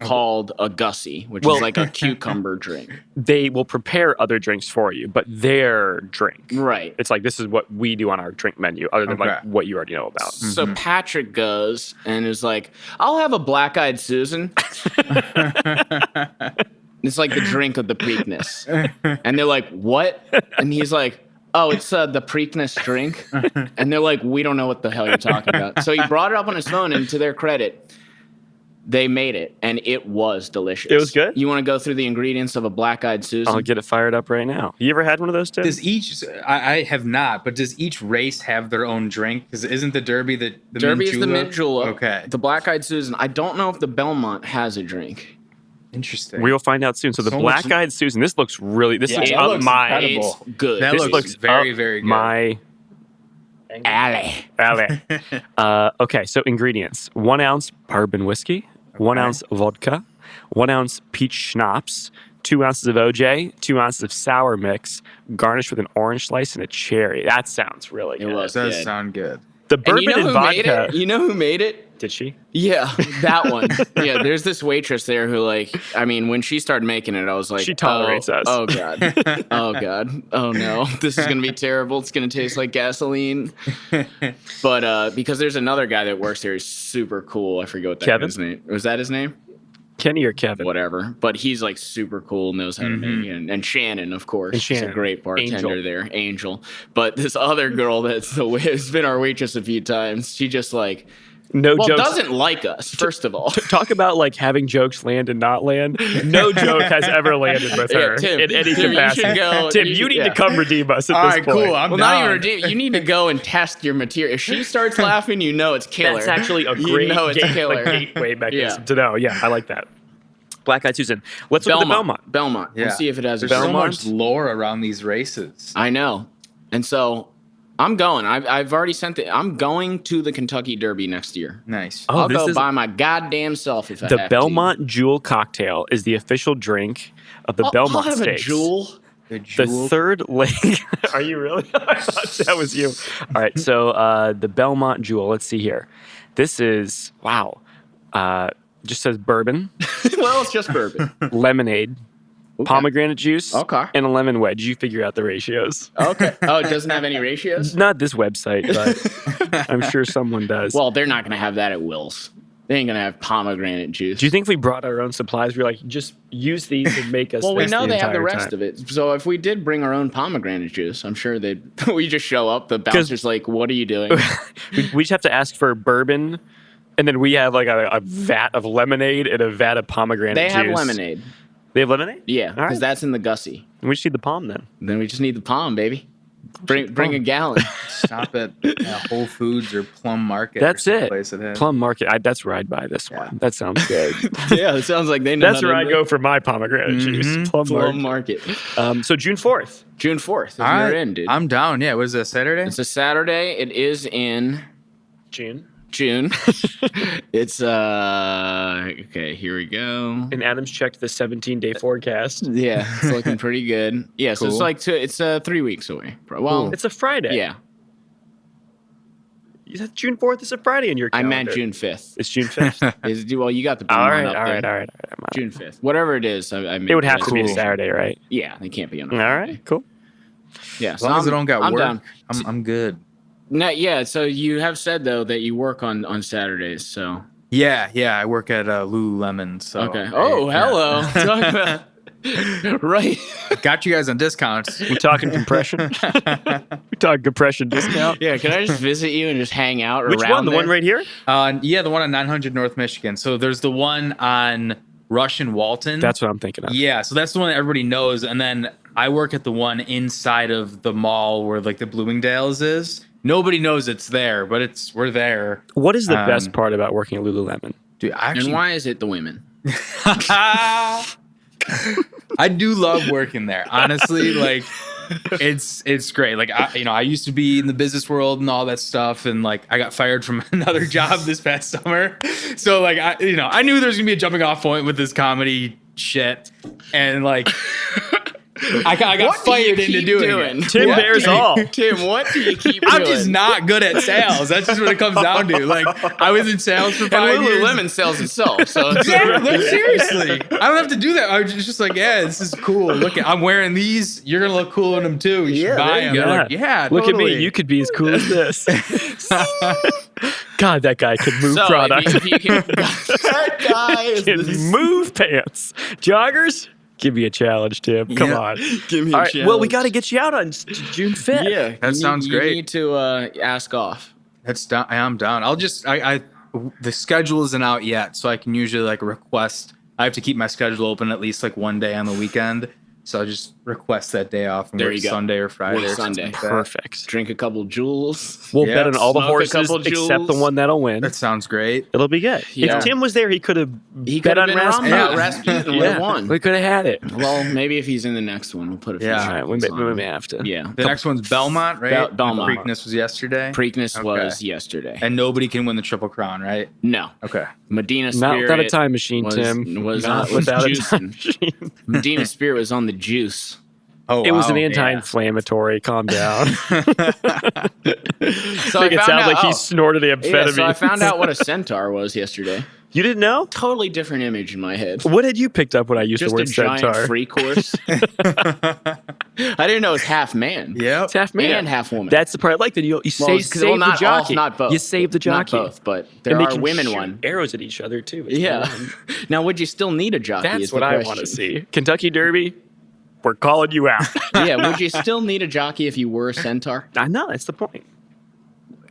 S2: called a Gussie, which is like a cucumber drink.
S3: They will prepare other drinks for you, but their drink.
S2: Right.
S3: It's like, this is what we do on our drink menu, other than like what you already know about.
S2: So Patrick goes and is like, I'll have a black-eyed Susan. It's like the drink of the Preakness. And they're like, what? And he's like, oh, it's the Preakness drink. And they're like, we don't know what the hell you're talking about. So he brought it up on his phone, and to their credit, they made it, and it was delicious.
S3: It was good?
S2: You want to go through the ingredients of a black-eyed Susan?
S3: I'll get it fired up right now. You ever had one of those, Tim?
S4: Does each? I have not, but does each race have their own drink? Because isn't the Derby the
S2: Derby is the
S4: Mint
S2: Mint Julep.
S4: Okay.
S2: The black-eyed Susan. I don't know if the Belmont has a drink.
S4: Interesting.
S3: We will find out soon. So the black-eyed Susan, this looks really... This looks
S2: it
S3: up
S2: looks
S3: my...
S4: incredible.
S2: It's good.
S4: That
S3: This
S4: looks very, very good.
S3: My...
S2: alley.
S3: Okay, so ingredients. 1 ounce bourbon whiskey, 1 ounce vodka, 1 ounce peach schnapps, 2 ounces of OJ, 2 ounces of sour mix, garnished with an orange slice and a cherry. That sounds really good.
S2: was
S4: Does
S2: good.
S4: sound good.
S3: The bourbon and vodka.
S2: You know who made it?
S3: Did she?
S2: Yeah, that one. Yeah, there's this waitress there who, like, I mean, when she started making it, I was like,
S3: She tolerates us.
S2: Oh, God. Oh, God. Oh, no. This is going to be terrible. It's going to taste like gasoline. But because there's another guy that works there. He's super cool. I forget what that
S3: Kevin?
S2: guy's name. Was that his name?
S3: Kenny or Kevin?
S2: Whatever. But he's, like, super cool, knows how to make it. And Shannon, of course.
S3: And
S2: She's
S3: Shannon.
S2: a great bartender
S3: Angel.
S2: there. Angel. But this other girl has been our waitress a few times. She just, like...
S3: No
S2: Well,
S3: jokes.
S2: doesn't like us, first of all.
S3: Talk about like having jokes land and not land. No joke has ever landed with her
S2: Tim,
S3: in any
S2: Tim, you
S3: capacity.
S2: should go-
S3: Tim,
S2: you
S3: you
S2: should-
S3: need
S2: yeah.
S3: to come redeem us at
S4: All
S3: this
S4: right,
S3: point.
S4: cool. I'm
S2: Well,
S4: down.
S2: not even you need to go and test your material. If she starts laughing, you know it's killer.
S3: That's actually a
S2: You
S3: great
S2: know it's killer.
S3: gateway mechanism
S2: Yeah.
S3: to know. Yeah, I like that. Black Eyed Susan. Let's look at the Belmont.
S2: Belmont.
S4: Yeah.
S2: Let's see if it has a
S4: There's so
S2: Belmont.
S4: much lore around these races.
S2: I know. And so I'm going. I've already sent I'm going to the Kentucky Derby next year.
S4: Nice.
S3: Oh,
S2: I'll
S3: this
S2: go
S3: is
S2: by my goddamn self if I
S3: the
S2: have
S3: Belmont Jewel cocktail is the official drink of the
S2: to.
S3: Belmont
S2: I'll have
S3: Stakes.
S2: a jewel.
S4: The
S3: The
S4: jewel.
S3: third leg. Are you really? I thought that was you. All right. So the Belmont Jewel. Let's see here. This is wow. Just says bourbon,
S2: Well, it's just bourbon.
S3: lemonade, pomegranate juice,
S2: Okay.
S3: and a lemon wedge. You figure out the ratios.
S2: Okay. Oh, it doesn't have any ratios?
S3: Not this website, but I'm sure someone does.
S2: Well, they're not going to have that at Will's. They ain't going to have pomegranate juice.
S3: do you think if we brought our own supplies, we're like, just use these and make us?
S2: Well, we
S3: this
S2: know they have the
S3: entire
S2: rest
S3: time?
S2: of it. So if we did bring our own pomegranate juice, I'm sure they'd. We just show up. The bouncer's like, "What are you doing?"
S3: We just have to ask for bourbon, and then we have like a vat of lemonade and a vat of pomegranate
S2: They
S3: juice.
S2: have lemonade.
S3: They have lemonade?
S2: Yeah,
S3: All
S2: because
S3: right.
S2: that's in the Gussie.
S3: We just need the palm then.
S2: Then we just need the palm, baby. Bring a gallon.
S4: Stop at Whole Foods or Plum Market.
S3: That's
S4: or
S3: it.
S4: someplace that has-
S3: Plum Market. That's where I'd buy this one. That sounds good.
S2: Yeah, it sounds like they know.
S3: That's where I go for my pomegranate juice. Plum
S2: Plum
S3: Market.
S2: Market.
S3: So June 4th.
S2: June 4th. If
S4: All
S2: you're
S4: right.
S2: in, dude.
S4: I'm down. Yeah. Was it a Saturday?
S2: It's a Saturday. It is in
S3: June.
S2: It's okay, here we go.
S3: And Adams checked the 17-day forecast.
S2: Yeah, it's looking pretty good. Yeah, so it's
S4: Cool.
S2: like it's 3 weeks away. Well,
S3: It's a Friday.
S2: yeah.
S3: You said June 4th is a Friday in your
S2: I
S3: calendar.
S2: meant June 5th.
S3: It's June 5th.
S2: Well, you got the
S3: all
S2: Belmont
S3: right,
S2: up
S3: all
S2: there.
S3: right, all right.
S2: June 5th. Whatever it is, I mean,
S3: It would have to be a
S4: Cool.
S3: Saturday, right?
S2: Yeah, they can't be on a
S3: All
S2: Friday.
S3: right, cool.
S2: Yeah,
S4: As long as I don't got
S2: I'm
S4: work,
S2: down.
S4: I'm good.
S2: No, yeah, so you have said though that you work on Saturdays, so
S4: Yeah. I work at Lululemon. So
S2: okay. Oh,
S4: yeah.
S2: hello. Talk about right.
S4: Got you guys on discounts.
S3: We talking compression? We talking compression discount?
S2: Yeah, can I just visit you and just hang out
S3: Which
S2: around
S3: one? The
S2: there?
S3: one right here?
S4: Yeah, the one on 900 North Michigan. So there's the one on Rush and Walton.
S3: That's what I'm thinking of.
S4: Yeah, so that's the one that everybody knows. And then I work at the one inside of the mall where like the Bloomingdale's is. Nobody knows it's there, but we're there.
S3: What is the best part about working at Lululemon?
S4: Dude,
S2: And why is it the women?
S4: I do love working there. Honestly, like it's great. Like I used to be in the business world and all that stuff, and like I got fired from another job this past summer. So like I knew there was gonna be a jumping off point with this comedy shit, and like I got fired into doing it.
S3: Tim bears all.
S2: Tim, what do you keep
S4: I'm
S2: doing?
S4: just not good at sales. That's just what it comes down to. Like I was in sales for 5
S2: And
S4: years.
S2: Lululemon sells itself, so it's
S4: Yeah, look, seriously. I don't have to do that. I was just like, yeah, this is cool. Look, I'm wearing these. You're gonna look cool in them too. You should buy them.
S3: Yeah.
S4: Like, yeah,
S3: Look at
S4: totally.
S3: me. You could be as cool as this. God, that guy can move
S2: so
S3: product.
S2: if you can, that guy is
S3: Can move pants. Joggers? Give me a challenge, Tim. Come
S4: Yeah.
S3: on.
S2: Give me
S3: All
S2: a
S3: right.
S2: challenge.
S3: Well, we got to get you out on June 5th.
S2: Yeah,
S4: That sounds great.
S2: You need to ask off.
S4: That's down. I'm down. I'll just the schedule isn't out yet, so I can usually like request. I have to keep my schedule open at least like one day on the weekend. So I just request that day off and
S2: There
S4: work
S2: you go.
S4: Sunday or Friday.
S2: Work
S4: or something
S2: Sunday.
S4: like that.
S3: Perfect.
S2: Drink a couple Juuls.
S3: We'll
S4: Yeah,
S3: bet on all the
S2: smoke a
S3: horses
S2: couple
S3: except the
S2: Juuls.
S3: one that'll win.
S4: That sounds great.
S3: It'll be good.
S2: Yeah.
S3: If Tim was there, he could have
S2: He
S3: bet
S2: could
S3: on
S2: have been
S3: Rasputin.
S2: wrong. Yeah, Rasputin would have won.
S3: We could have had it.
S2: Well, maybe if he's in the next one, we'll put a
S4: Yeah.
S2: few
S3: All right, we
S2: seconds
S3: may,
S2: on
S3: we
S2: him.
S3: may have to.
S2: Yeah.
S4: The next one's Belmont, right?
S2: Belmont.
S4: Preakness was yesterday.
S2: Preakness
S4: Okay.
S2: was yesterday.
S4: And nobody can win the Triple Crown, right?
S2: No.
S4: Okay.
S2: Medina
S3: Not
S2: Spirit
S3: without a time machine,
S2: was,
S3: Tim.
S2: Was
S3: Not
S2: was
S3: without a time
S2: juicing.
S3: machine.
S2: Medina Spirit was on the juice.
S4: Oh,
S3: It was an
S4: wow.
S3: anti-inflammatory. Calm down.
S2: So
S3: Make it sound like he
S2: oh,
S3: snorted the
S2: yeah,
S3: amphetamine.
S2: so I found out what a centaur was yesterday.
S3: You didn't know?
S2: Totally different image in my head.
S3: What had you picked up when I used
S2: Just
S3: the
S2: a
S3: word
S2: giant
S3: centaur?
S2: freak horse. I didn't know it was half man.
S4: Yep.
S3: It's half man
S2: And half woman.
S3: That's the part I like. That you save the
S2: not
S3: jockey.
S2: not both.
S3: You save the jockey.
S2: Not both, but there
S3: And they
S2: are
S3: can
S2: women
S3: shoot
S2: one.
S3: arrows at each other too. It's
S2: Yeah.
S3: fun.
S2: Now, would you still need a jockey?
S3: That's
S2: is the
S3: what I
S2: question.
S3: want to see. Kentucky Derby. We're calling you out.
S2: Yeah, would you still need a jockey if you were a centaur?
S3: I know that's the point.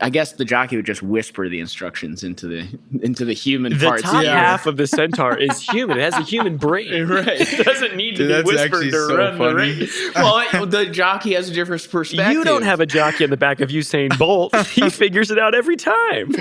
S2: I guess the jockey would just whisper the instructions into the human
S3: The
S2: parts.
S3: top
S2: Yeah.
S3: half of the centaur is human. It has a human brain.
S2: Right.
S3: It doesn't need to
S4: Dude,
S3: be
S4: that's
S3: whispered
S4: actually
S3: to
S4: so
S3: run the
S4: funny.
S3: race.
S2: Well, the jockey has a different perspective.
S3: You don't have a jockey in the back of Usain Bolt. He figures it out every time.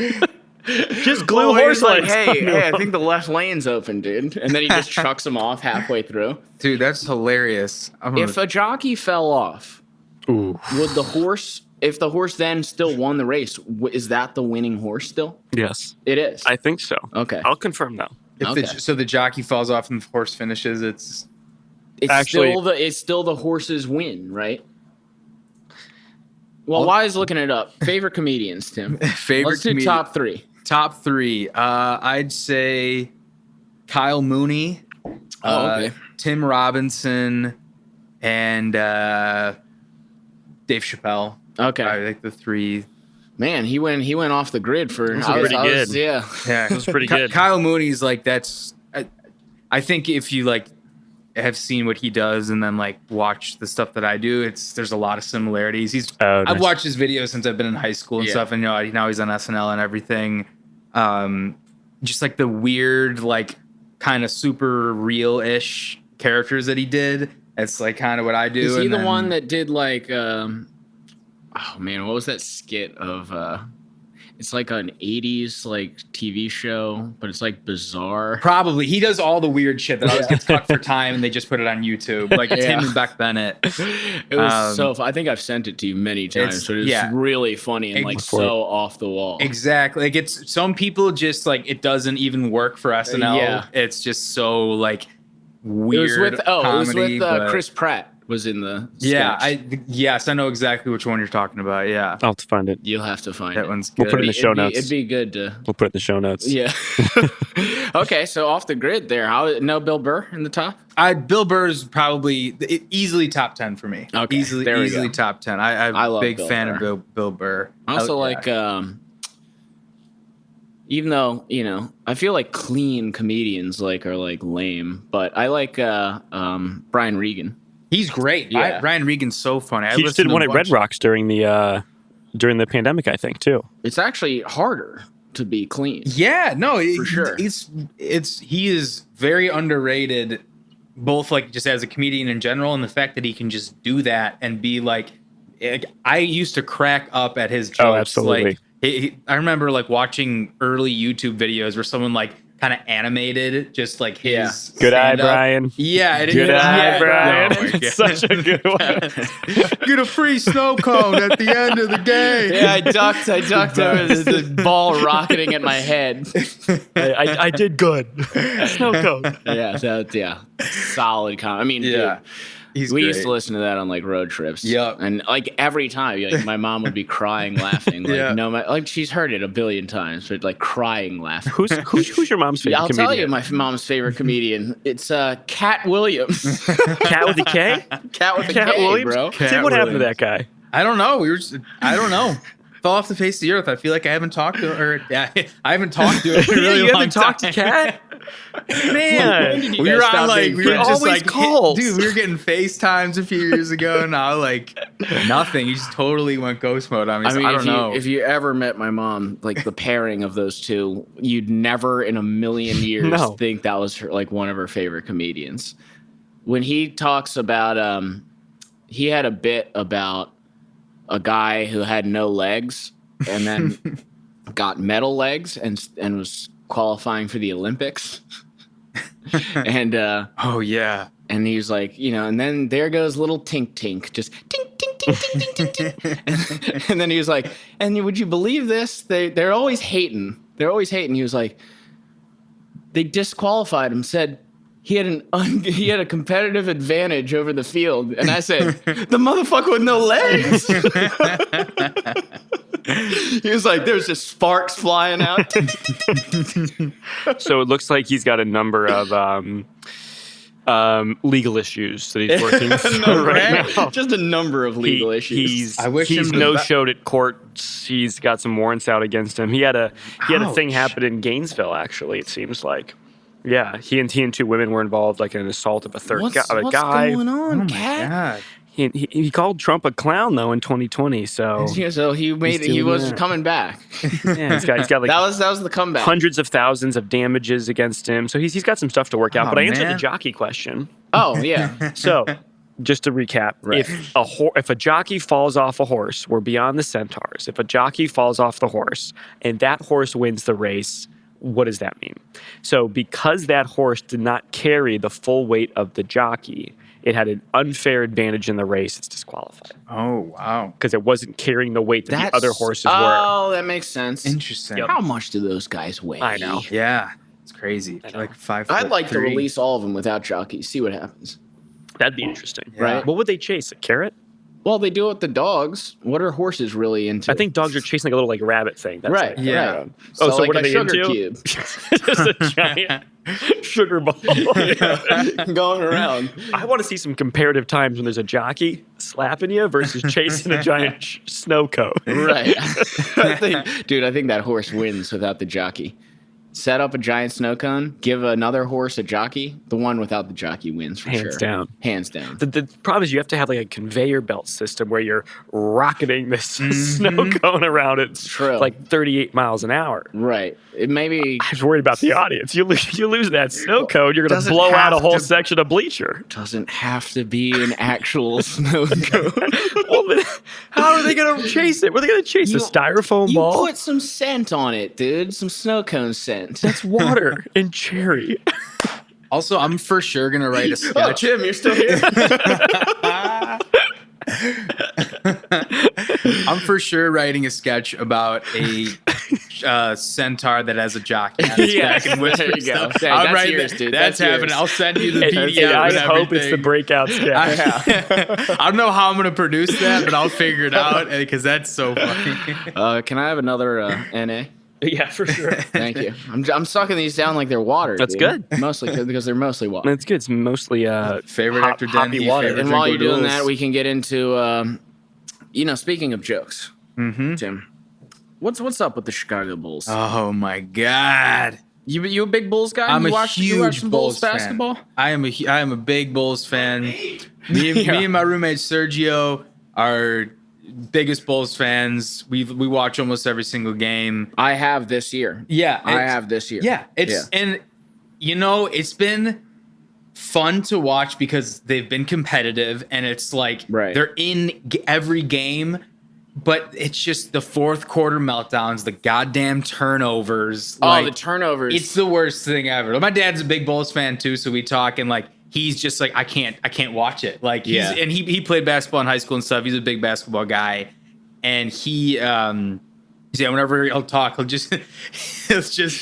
S3: Just glue
S2: Well,
S3: horse
S2: he's like,
S3: legs.
S2: hey, I think the left lane's open, dude. And then he just chucks him off halfway through.
S4: Dude, that's hilarious.
S2: If a jockey fell off,
S3: Ooh.
S2: would the horse, if the horse then still won the race, is that the winning horse still?
S3: Yes,
S2: It is.
S3: I think so.
S2: Okay.
S3: I'll confirm though.
S2: Okay.
S4: So the jockey falls off and the horse finishes, it's
S2: It's
S3: Actually-
S2: still the horse's win, right? Well, while I was looking it up, favorite comedians, Tim.
S4: favorite
S2: Let's do
S4: comedian.
S2: top three.
S4: Top three. I'd say Kyle Mooney,
S2: Oh, okay.
S4: Tim Robinson, and Dave Chappelle.
S2: Okay.
S4: I think the three.
S2: Man, he went off the grid for
S3: Those are pretty good.
S2: Yeah.
S4: Yeah,
S3: It was pretty good.
S4: Kyle Mooney's like that's. I think if you like have seen what he does and then like watch the stuff that I do, there's a lot of similarities.
S3: Oh,
S4: I've
S3: nice.
S4: watched his videos since I've been in high school and
S2: Yeah.
S4: stuff, and now he's on SNL and everything. Just like the weird, like kind of super real-ish characters that he did. It's like kind of what I do.
S2: Is he
S4: and
S2: the
S4: then-
S2: one that did like oh man, what was that skit of it's like an 80s like TV show, but it's like bizarre.
S4: Probably. He does all the weird shit that always gets cut for time and they just put it on YouTube. Like it's
S2: Yeah.
S4: him and Beck Bennett.
S2: It was so I think I've sent it to you many times, but it's
S4: yeah.
S2: really funny and like so off the wall.
S4: Exactly. Like it's some people just like it doesn't even work for SNL.
S2: Yeah.
S4: It's just so like
S2: It
S4: weird.
S2: was with
S4: comedy, but-
S2: Chris Pratt was in the
S4: Yeah,
S2: sketch.
S4: yes, I know exactly which one you're talking about. Yeah.
S3: I'll have to find it.
S2: You'll have to find
S4: That
S2: it.
S4: one's good.
S3: We'll put it in the show notes.
S2: It'd be good to
S3: We'll put it in the show notes.
S2: yeah. Okay, so off the grid there. No Bill Burr in the top?
S4: Bill Burr's probably easily top 10 for me.
S2: Okay,
S4: Easily
S2: there we go.
S4: top 10. I'm
S2: I
S4: a
S2: love
S4: big
S2: Bill
S4: fan
S2: Burr.
S4: of Bill Burr.
S2: I also
S4: Yeah.
S2: like even though, I feel like clean comedians are lame, but I like Brian Regan.
S4: He's great.
S2: Yeah.
S4: Ryan Regan's so funny.
S3: He just did one at Red Rocks during the pandemic, I think, too.
S2: It's actually harder to be clean.
S4: Yeah, no,
S2: For sure.
S4: He is very underrated, both like just as a comedian in general, and the fact that he can just do that and be like, I used to crack up at his jokes.
S3: Oh, absolutely.
S4: Like, I remember like watching early YouTube videos where someone like kind of animated just like his
S2: Yeah.
S3: Good eye,
S4: stand-up.
S3: Brian.
S4: Yeah,
S3: Good eye, Brian.
S4: Oh my God.
S3: Such a good one.
S4: Get a free snow cone at the end of the game.
S2: Yeah, I ducked over the ball rocketing at my head.
S3: I did good. Snow cone.
S2: Yeah, solid comment. I mean,
S4: Yeah.
S2: dude,
S4: He's
S2: we
S4: great.
S2: used to listen to that on like road trips.
S4: Yep.
S2: And like every time, like my mom would be crying, laughing. Like
S4: Yeah.
S2: like she's heard it a billion times, but like crying, laughing.
S3: Who's your mom's favorite
S2: Yeah, I'll
S3: comedian?
S2: tell you my mom's favorite comedian. It's Cat Williams.
S3: Cat with a K?
S2: Cat with a
S3: Cat
S2: K,
S3: Williams?
S2: bro.
S3: Tim, what happened to that guy?
S4: I don't know. I don't know. Fell off the face of the earth. I feel like I haven't talked to her. Yeah, I haven't talked to her. In a really
S3: you
S4: long
S3: haven't talked to
S4: time.
S3: Cat?
S2: When
S3: Man.
S2: did you
S4: We
S2: guys
S4: were
S2: stop
S4: on like
S2: being
S4: we were
S2: friends?
S4: just
S3: always
S4: like
S3: calls.
S4: dude. We were getting FaceTimes a few years ago. Now like nothing. He just totally went ghost mode on me. So I don't know.
S2: if you ever met my mom, like the pairing of those two, you'd never in a million years
S3: No.
S2: think that was her, like one of her favorite comedians. When he talks about, he had a bit about a guy who had no legs and then got metal legs and was qualifying for the Olympics. And
S4: Oh yeah.
S2: and he was like, and then there goes little Tink Tink, just tink tink tink tink tink tink tink. And then he was like, and would you believe this? They're always hating. They're always hating. He was like, they disqualified him. Said he had a competitive advantage over the field, and I said, the motherfucker with no legs. He was like, there's just sparks flying out.
S3: So it looks like he's got a number of legal issues that he's working through right now.
S2: Just a number of legal issues.
S3: He's no-showed at court. He's got some warrants out against him. He had a thing happen in Gainesville, actually, it seems like. Yeah, he and two women were involved, like in an assault of a guy.
S2: What's going on, Cat?
S3: He called Trump a clown though in 2020. So
S2: he was coming back.
S3: Yeah, he's got like
S2: that was the comeback.
S3: Hundreds of thousands of damages against him. So he's got some stuff to work out. But I answered the jockey question.
S2: Oh yeah.
S3: So just to recap, if a jockey falls off a horse, we're beyond the Centaurs. If a jockey falls off the horse and that horse wins the race, what does that mean? So because that horse did not carry the full weight of the jockey, it had an unfair advantage in the race. It's disqualified.
S4: Oh, wow.
S3: Because it wasn't carrying the weight that the other horses were.
S2: Oh, that makes sense.
S4: Interesting.
S2: How much do those guys weigh?
S3: I know.
S4: Yeah. It's crazy. Like 5'3".
S2: I'd like to release all of them without jockeys. See what happens.
S3: That'd be interesting.
S4: Yeah.
S2: Right?
S3: What would they chase? A carrot?
S2: Well, they do it with the dogs. What are horses really into?
S3: I think dogs are chasing like a little like rabbit thing. That's
S2: right.
S3: Like,
S4: yeah.
S2: Right.
S3: So
S2: like
S3: what are
S2: a
S3: they
S2: sugar
S3: into?
S2: cube
S3: Just a giant sugar ball.
S2: going around.
S3: I want to see some comparative times when there's a jockey slapping you versus chasing a giant snow cone.
S2: Right. I think that horse wins without the jockey. Set up a giant snow cone, give another horse a jockey. The one without the jockey wins for sure.
S3: Hands down.
S2: Hands down.
S3: The problem is you have to have like a conveyor belt system where you're rocketing this snow cone around at
S2: True.
S3: like 38 miles an hour.
S2: Right. It maybe
S3: I was worried about the audience. You lose that snow cone, you're going to
S2: Doesn't
S3: blow out a
S2: have
S3: whole
S2: to-
S3: section of bleacher.
S2: doesn't have to be an actual snow cone.
S3: Well, then how are they going to chase it? Were they going to chase a styrofoam
S2: You
S3: ball?
S2: put some scent on it, dude. Some snow cone scent.
S3: That's water and cherry.
S4: Also, I'm for sure going to write a sketch.
S2: Jim, you're still here.
S4: I'm for sure writing a sketch about a centaur that has a jockey on its back and whispers
S2: there you go.
S4: stuff.
S2: Hey,
S4: I'll
S2: that's
S4: wrte
S2: yours,
S4: that.
S2: dude.
S4: That's
S2: That's
S4: happening.
S2: yours.
S4: I'll send you the
S3: And
S4: PDF.
S3: I
S4: and
S3: hope it's the
S4: everything.
S3: breakout sketch.
S4: I don't know how I'm going to produce that, but I'll figure it out because that's so funny.
S2: Can I have another NA?
S3: Yeah, for sure.
S2: Thank you. I'm sucking these down like they're water.
S3: That's
S2: dude.
S3: good.
S2: Mostly because they're mostly water.
S3: That's good. It's mostly
S4: Favorite actor
S3: hoppy
S4: Denny,
S3: water.
S4: favorite
S2: And while
S4: drink
S2: you're
S4: of
S2: doing
S4: duels.
S2: that, we can get into, speaking of jokes, Tim, what's up with the Chicago Bulls?
S4: Oh my God.
S2: You a big Bulls guy?
S4: I'm
S2: you
S4: a
S2: watch
S4: huge
S2: some
S4: Bulls fan.
S2: basketball?
S4: I am a big Bulls fan. Me and my roommate Sergio are biggest Bulls fans. We watch almost every single game.
S2: I have this year.
S4: Yeah,
S2: I have this year.
S4: Yeah, and it's been fun to watch because they've been competitive and it's like they're in every game. But it's just the fourth quarter meltdowns, the goddamn turnovers.
S2: The turnovers.
S4: It's the worst thing ever. My dad's a big Bulls fan too, so we talk and like he's just like I can't watch it. Like and he played basketball in high school and stuff. He's a big basketball guy, and whenever he'll talk, he'll just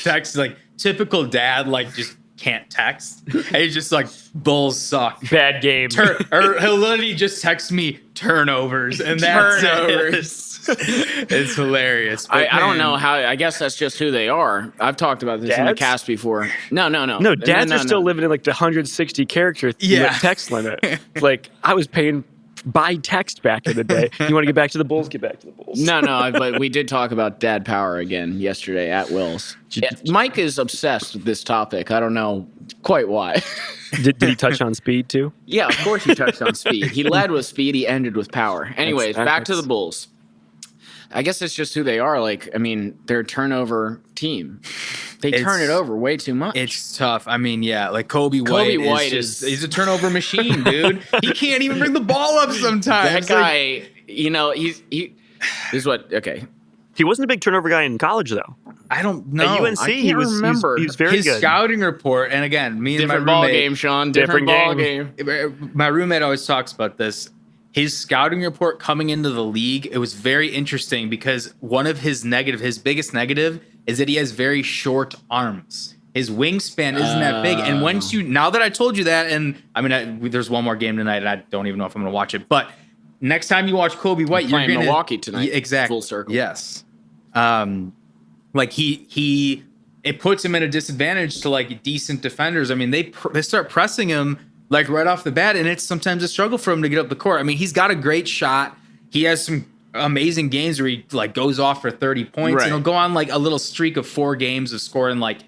S4: text like typical dad, like just can't text. And he's just like Bulls suck.
S3: bad game.
S4: Or he'll literally just text me turnovers, and that's turnovers. It's hilarious. But
S2: I don't know how. I guess that's just who they are. I've talked about this in the
S3: Dads?
S2: cast before. No.
S3: No, dads are still living in like the 160 character text limit. Like I was paying by text back in the day. You want to get back to the Bulls? Get back to the Bulls.
S2: No, but we did talk about dad power again yesterday at Will's. Mike is obsessed with this topic. I don't know quite why.
S3: Did he touch on speed too?
S2: Yeah, of course he touched on speed. He led with speed. He ended with power. Anyways, back to the Bulls. I guess it's just who they are. Like, I mean, they're a turnover team. They turn it over way too much.
S4: It's tough. I mean, yeah, like Kobe White he's a turnover machine, dude. He can't even bring the ball up sometimes.
S2: That guy, this is what, okay.
S3: He wasn't a big turnover guy in college though.
S4: I don't know.
S3: At UNC,
S2: I can't
S3: he was very
S4: his
S3: good.
S4: scouting report, and again, me and
S2: Different
S4: my
S2: ball
S4: roommate,
S2: game, Sean. Different ball game.
S4: My roommate always talks about this. His scouting report coming into the league, it was very interesting because one of his biggest negative is that he has very short arms. His wingspan isn't that big. And now that I told you that, and I mean, there's one more game tonight, and I don't even know if I'm going to watch it. But next time you watch Kobe White, you're
S2: playing
S4: going
S2: Milwaukee tonight.
S4: Exactly.
S2: Full circle.
S4: Yes. Like it puts him at a disadvantage to like decent defenders. I mean, they start pressing him like right off the bat, and it's sometimes a struggle for him to get up the court. I mean, he's got a great shot. He has some amazing games where he like goes off for 30 points,
S2: right.
S4: and he'll go on like a little streak of 4 games of scoring like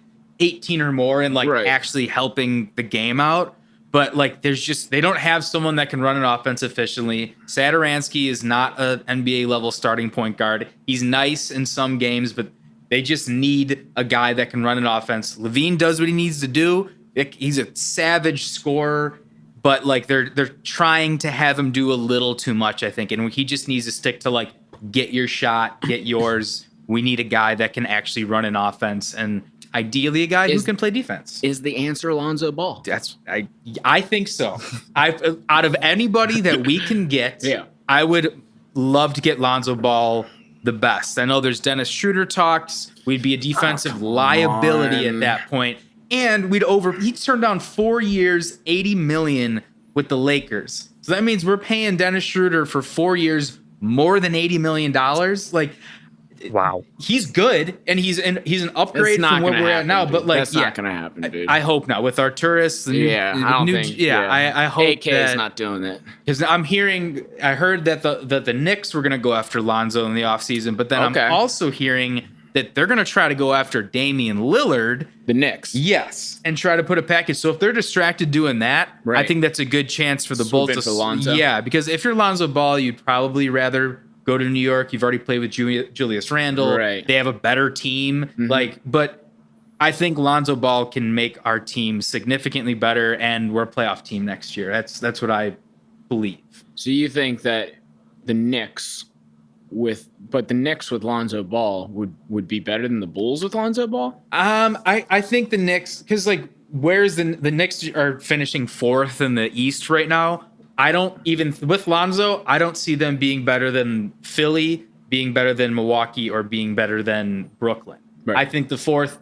S4: 18 or more and like actually helping the game out. But like they don't have someone that can run an offense efficiently. Satoransky is not an NBA level starting point guard. He's nice in some games, but they just need a guy that can run an offense. Levine does what he needs to do. He's a savage scorer, but like they're trying to have him do a little too much, I think. And he just needs to stick to like, get your shot, get yours. We need a guy that can actually run an offense, and ideally a guy who can play defense.
S2: Is the answer Lonzo Ball?
S4: I think so. Out of anybody that we can get, I would love to get Lonzo Ball the best. I know there's Dennis Schroeder talks. We'd be a defensive liability at that point. And he turned down 4 years, $80 million with the Lakers. So that means we're paying Dennis Schroeder for 4 years more than $80 million. Like,
S3: wow,
S4: he's good, and he's an upgrade from where we're at now.
S2: Dude.
S4: But like,
S2: that's not gonna happen, dude.
S4: I hope not with Arturis. I hope
S2: AK is not doing that,
S4: because I heard that the Knicks were gonna go after Lonzo in the offseason, but then I'm also hearing that they're gonna try to go after Damian Lillard.
S2: The Knicks,
S4: yes, and try to put a package. So if they're distracted doing that, I think that's a good chance for the Bulls to
S2: Lonzo.
S4: Yeah, because if you're Lonzo Ball, you'd probably rather go to New York. You've already played with Julius Randle.
S2: Right.
S4: They have a better team. But I think Lonzo Ball can make our team significantly better, and we're a playoff team next year. That's what I believe.
S2: So you think that the Knicks with Lonzo Ball would be better than the Bulls with Lonzo Ball?
S4: I think the Knicks, because like, where's the Knicks are finishing 4th in the East right now. I don't even with Lonzo, I don't see them being better than Philly, being better than Milwaukee, or being better than Brooklyn. Right. I think the fourth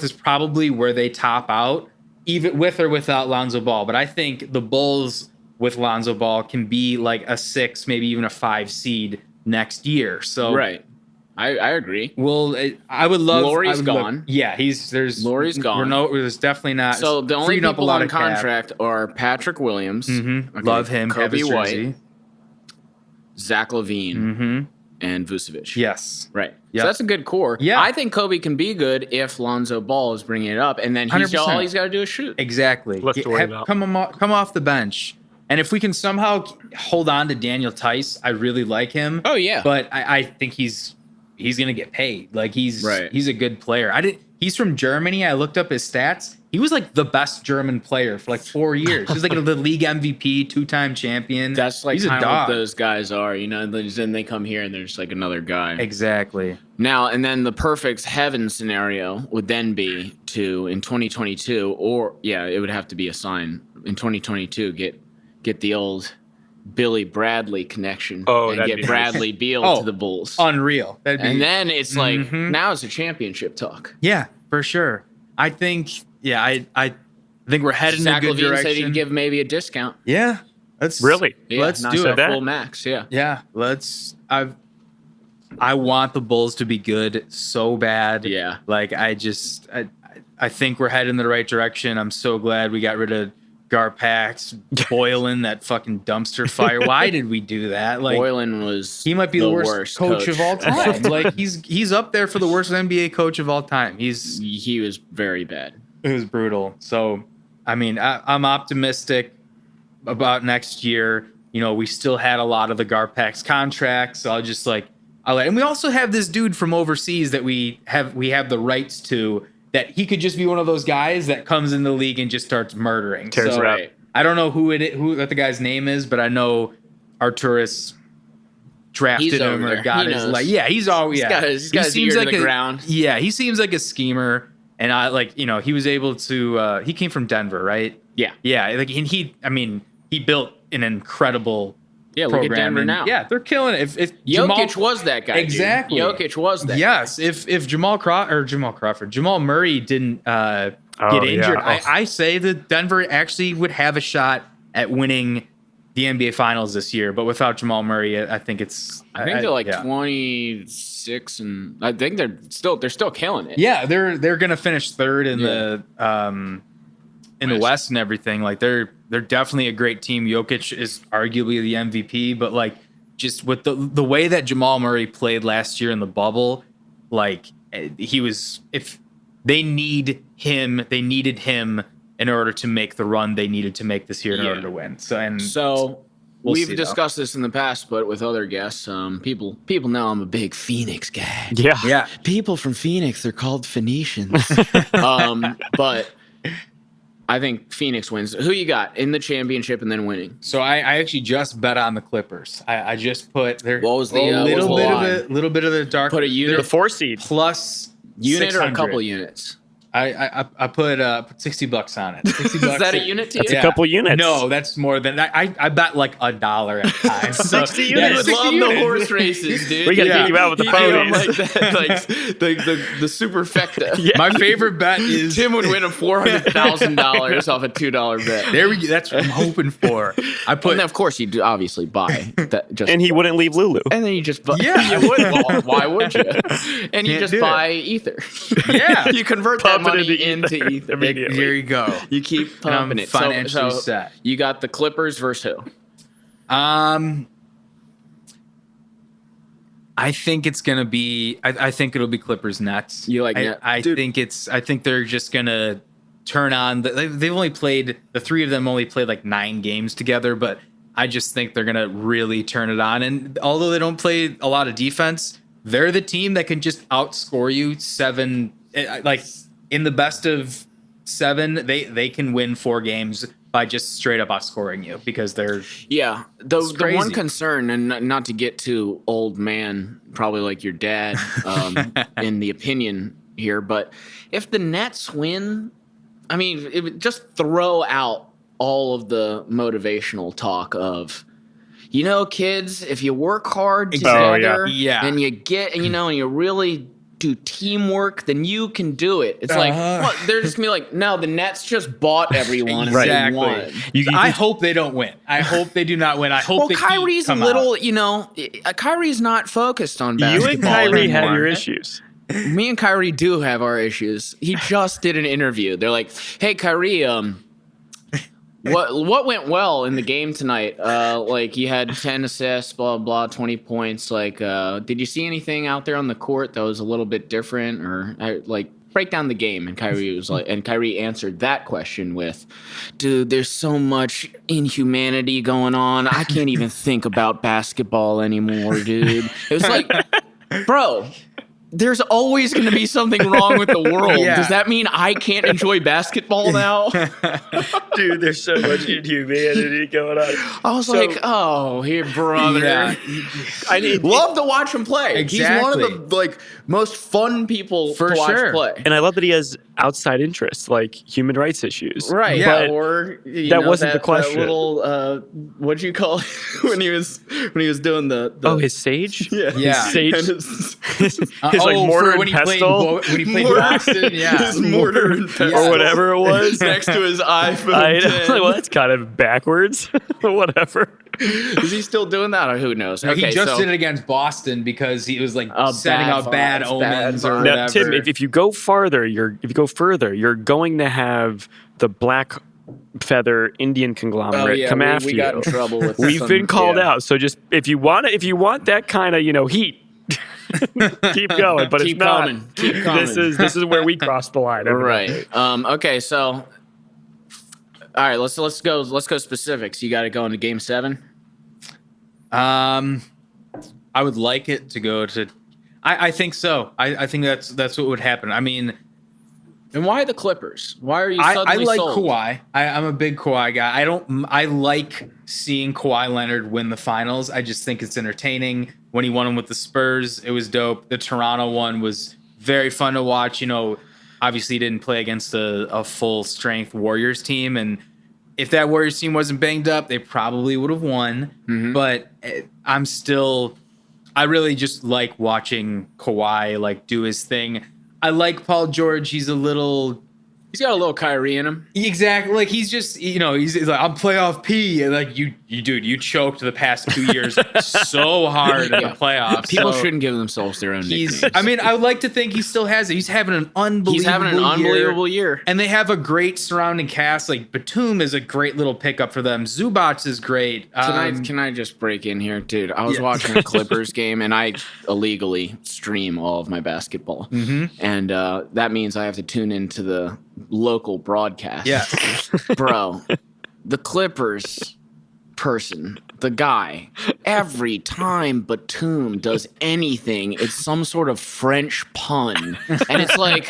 S4: is probably where they top out, even with or without Lonzo Ball. But I think the Bulls with Lonzo Ball can be like a 6, maybe even a 5 seed next year. So
S2: I agree.
S4: Well, I would love.
S2: Laurie's gone.
S4: Laurie's gone. There's definitely not.
S2: So the only people on contract
S4: cap.
S2: are Patrick Williams.
S4: Okay. Love him.
S2: Kobe White, Zach LaVine, and Vucevic.
S4: Yes.
S2: Right.
S4: Yep.
S2: So that's a good core.
S4: Yeah.
S2: I think Kobe can be good if Lonzo Ball is bringing it up, and then all he's got to do is shoot.
S4: Exactly. Come off the bench. And if we can somehow hold on to Daniel Tice, I really like him.
S2: Oh yeah.
S4: But I think he's going to get paid. Like he's a good player. He's from Germany. I looked up his stats. He was like the best German player for like 4 years. He's like the league MVP, 2-time champion.
S2: That's like
S4: he's
S2: kind of what those guys are, you know. Then they come here and they're just like another guy.
S4: Exactly.
S2: Now and then the perfect heaven scenario would then be to in 2022, or it would have to be a sign in 2022. Get the old Billy Bradley connection and get Bradley Beal to the Bulls.
S4: Unreal.
S2: Then it's like, now it's a championship talk.
S4: Yeah, for sure. I think, I think we're heading in a good direction.
S2: Said he'd give maybe a discount.
S4: Yeah.
S3: Let's
S4: do
S2: it. Full max,
S4: Yeah, I want the Bulls to be good so bad.
S2: Yeah.
S4: Like, I think we're heading in the right direction. I'm so glad we got rid of Garpax, Boylan, that fucking dumpster fire. Why did we do that? Like,
S2: Boylan
S4: he might be the worst coach of all time. Like he's up there for the worst NBA coach of all time. He
S2: was very bad.
S4: It was brutal. So, I mean, I'm optimistic about next year. You know, we still had a lot of the Garpax contracts. So and we also have this dude from overseas that we have the rights to. That he could just be one of those guys that comes in the league and just starts murdering. I don't know who what the guy's name is, but I know Arturis drafted him or got his like. Yeah, he's always
S2: he's got his ear to the ground.
S4: Yeah, he seems like a schemer, and I he was able to. He came from Denver, right?
S2: Yeah.
S4: Like he built an incredible
S2: Yeah, look at
S4: program.
S2: Denver
S4: And,
S2: now.
S4: yeah, they're killing it. If
S2: Jokic was that guy.
S4: exactly.
S2: Dude. Jokic was that.
S4: Yes, if Jamal Murray didn't get injured,
S3: yeah.
S4: I say that Denver actually would have a shot at winning the NBA Finals this year. But without Jamal Murray, I think it's.
S2: I think they're like
S4: yeah.
S2: 26, and I think they're still killing it.
S4: Yeah, they're gonna finish third in the West and everything. Like they're definitely a great team. Jokic is arguably the MVP, but like just with the way that Jamal Murray played last year in the bubble, like he was if they needed him in order to make the run they needed to make this year in order to win. So
S2: we've
S4: see,
S2: discussed this in the past, but with other guests, people know I'm a big Phoenix guy.
S3: Yeah.
S2: People from Phoenix, they're called Phoenicians. But I think Phoenix wins. Who you got in the championship and then winning?
S4: So I actually just bet on the Clippers. I just put their
S2: What was the
S4: little bit of the dark.
S2: Put a unit,
S3: The 4 seed.
S4: plus
S2: unit or a
S4: 600.
S2: couple units?
S4: I put $60 on it. $60
S2: Is that a unit to you?
S3: That's a couple units.
S4: No, that's more than I bet like $1 at a time.
S3: 60
S2: You
S3: units.
S2: would love the horse races, dude.
S3: We got to
S4: Yeah.
S3: get you out with the
S2: You do 'em
S3: ponies.
S2: like that, like the superfecta.
S3: Yeah.
S4: My favorite bet is
S2: Tim would win a $400,000 off a $2 bet.
S4: there we go. That's what I'm hoping for. I put
S2: And of course, you do obviously buy that. Just
S3: And he wouldn't leave Lulu.
S2: and then you just buy.
S4: Yeah.
S2: you would. Well, why would you? And you
S4: Can't
S2: just
S4: do
S2: buy ether.
S4: Yeah.
S2: you convert that
S3: Pump it
S2: money
S3: into
S2: into ether.
S3: immediately.
S4: here you go.
S2: You keep
S4: And I'm
S2: pumping it.
S4: financially set.
S2: You got the Clippers versus who?
S4: I think it's gonna be. I think it'll be Clippers Nets.
S2: You like Net-
S4: I
S2: Dude.
S4: think it's. I think they're just gonna turn on. They've only played the three of them only played like 9 games together, but I just think they're gonna really turn it on. And although they don't play a lot of defense, they're the team that can just outscore you 7. Like in the best of 7, they can win 4 games by just straight up outscoring you because they're.
S2: Yeah, the one
S4: crazy.
S2: concern, and not to get too old man, probably like your dad, in the opinion here, but if the Nets win, I mean, it would just throw out all of the motivational talk of, kids, if you work hard together,
S4: Yeah.
S2: and you get, and you really do teamwork, then you can do it. It's like, what? They're just gonna be like, no, the Nets just bought everyone. And they won.
S4: I hope they don't win. I hope they do not win. I hope they
S2: Kyrie's a
S4: come
S2: little,
S4: out.
S2: Kyrie's not focused on
S3: You
S2: basketball
S3: and Kyrie have
S2: anymore.
S3: your issues.
S2: Me and Kyrie do have our issues. He just did an interview. They're like, "Hey, Kyrie, what went well in the game tonight? Like you had 10 assists, blah blah, 20 points. Like, did you see anything out there on the court that was a little bit different, or like break down the game?" And Kyrie was like, and Kyrie answered that question with, "Dude, there's so much inhumanity going on. I can't even think about basketball anymore, dude." It was like, bro. There's always going to be something wrong with the world.
S4: Yeah.
S2: Does that mean I can't enjoy basketball now?
S3: Dude, there's so much inhumanity going on.
S2: I was like, oh, here, brother.
S4: Yeah.
S3: I need
S2: Love to watch him play. He's one of
S4: Exactly.
S2: the most fun people
S4: For
S2: to watch
S4: sure.
S2: play.
S3: And I love that he has outside interests like human rights issues.
S2: Right,
S4: Yeah.
S2: or
S3: That wasn't the question.
S2: That little what'd you call it when he was doing the
S3: His sage?
S2: yeah
S4: Yeah.
S3: His sage?
S2: And his,
S3: His like mortar and
S4: when he played
S3: pestle?
S4: when he played
S2: mortar-
S4: Boston, yeah.
S2: his mortar and pestle
S3: Or whatever it was.
S2: next to his iPhone.
S3: I know.
S2: 10.
S3: Like, well, that's kind of backwards. Whatever.
S2: Is he still doing that, or who knows? Okay,
S4: he just
S2: so
S4: did it against Boston because he was like setting
S2: bad
S4: out bad
S2: vibes,
S4: omens
S2: bad
S4: or
S2: vibes.
S4: whatever.
S3: Now, Tim, if you go further, you're going to have the black feather Indian conglomerate come after
S2: we
S3: you.
S2: got in trouble with
S3: We've
S2: some-
S3: been called
S2: yeah.
S3: out. So just if you want that kind of heat, keep going. But
S2: Keep
S3: it's not.
S2: coming. Keep coming.
S3: This is where we cross the line. everybody.
S2: Right. Okay. So, all right. Let's go specifics. You got to go into Game 7.
S4: I would like it to go to. I think so. I think that's what would happen. I mean,
S2: And why the Clippers? Why are you
S4: I
S2: suddenly
S4: like
S2: sold?
S4: Kawhi. I'm a big Kawhi guy. I like seeing Kawhi Leonard win the finals. I just think it's entertaining. When he won them with the Spurs, it was dope. The Toronto one was very fun to watch. Obviously he didn't play against a full strength Warriors team, and if that Warriors team wasn't banged up, they probably would have won. But I really just like watching Kawhi like do his thing. I like Paul George. He's got a little Kyrie in him. Exactly. Like he's just, he's like, I'm playoff P. And like you choked the past 2 years so hard in the playoffs.
S2: People shouldn't give themselves their own nicknames.
S4: I mean, I would like to think he still has it. He's having an unbelievable year. And they have a great surrounding cast. Like Batum is a great little pickup for them. Zubac is great.
S2: Can I just break in here, dude? I was watching a Clippers game, and I illegally stream all of my basketball. And that means I have to tune into the local broadcast.
S4: Yeah.
S2: Bro, the Clippers person, the guy, every time Batum does anything, it's some sort of French pun. And it's like,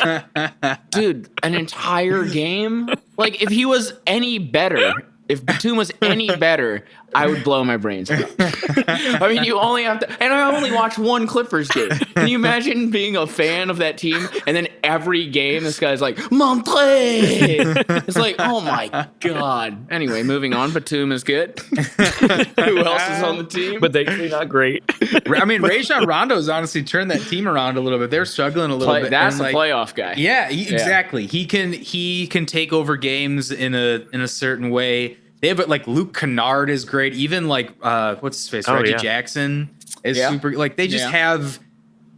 S2: dude, an entire game? Like, if he was any better, if Batum was any better, I would blow my brains out. I mean, you only have to, and I only watch one Clippers game. Can you imagine being a fan of that team, and then every game this guy's like, Montre! It's like, oh my God. Anyway, moving on. Batum is good. Who else is on the team?
S3: But they're not great.
S4: I mean, Rajon Rondo's honestly turned that team around a little bit. They're struggling a little bit.
S2: That's the playoff guy.
S4: Yeah, exactly. He can take over games in a certain way. They have like Luke Kennard is great. Even like what's his face, Reggie Jackson is super. Like they just have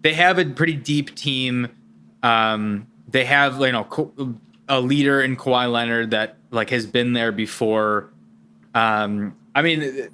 S4: a pretty deep team. They have a leader in Kawhi Leonard that like has been there before. I mean,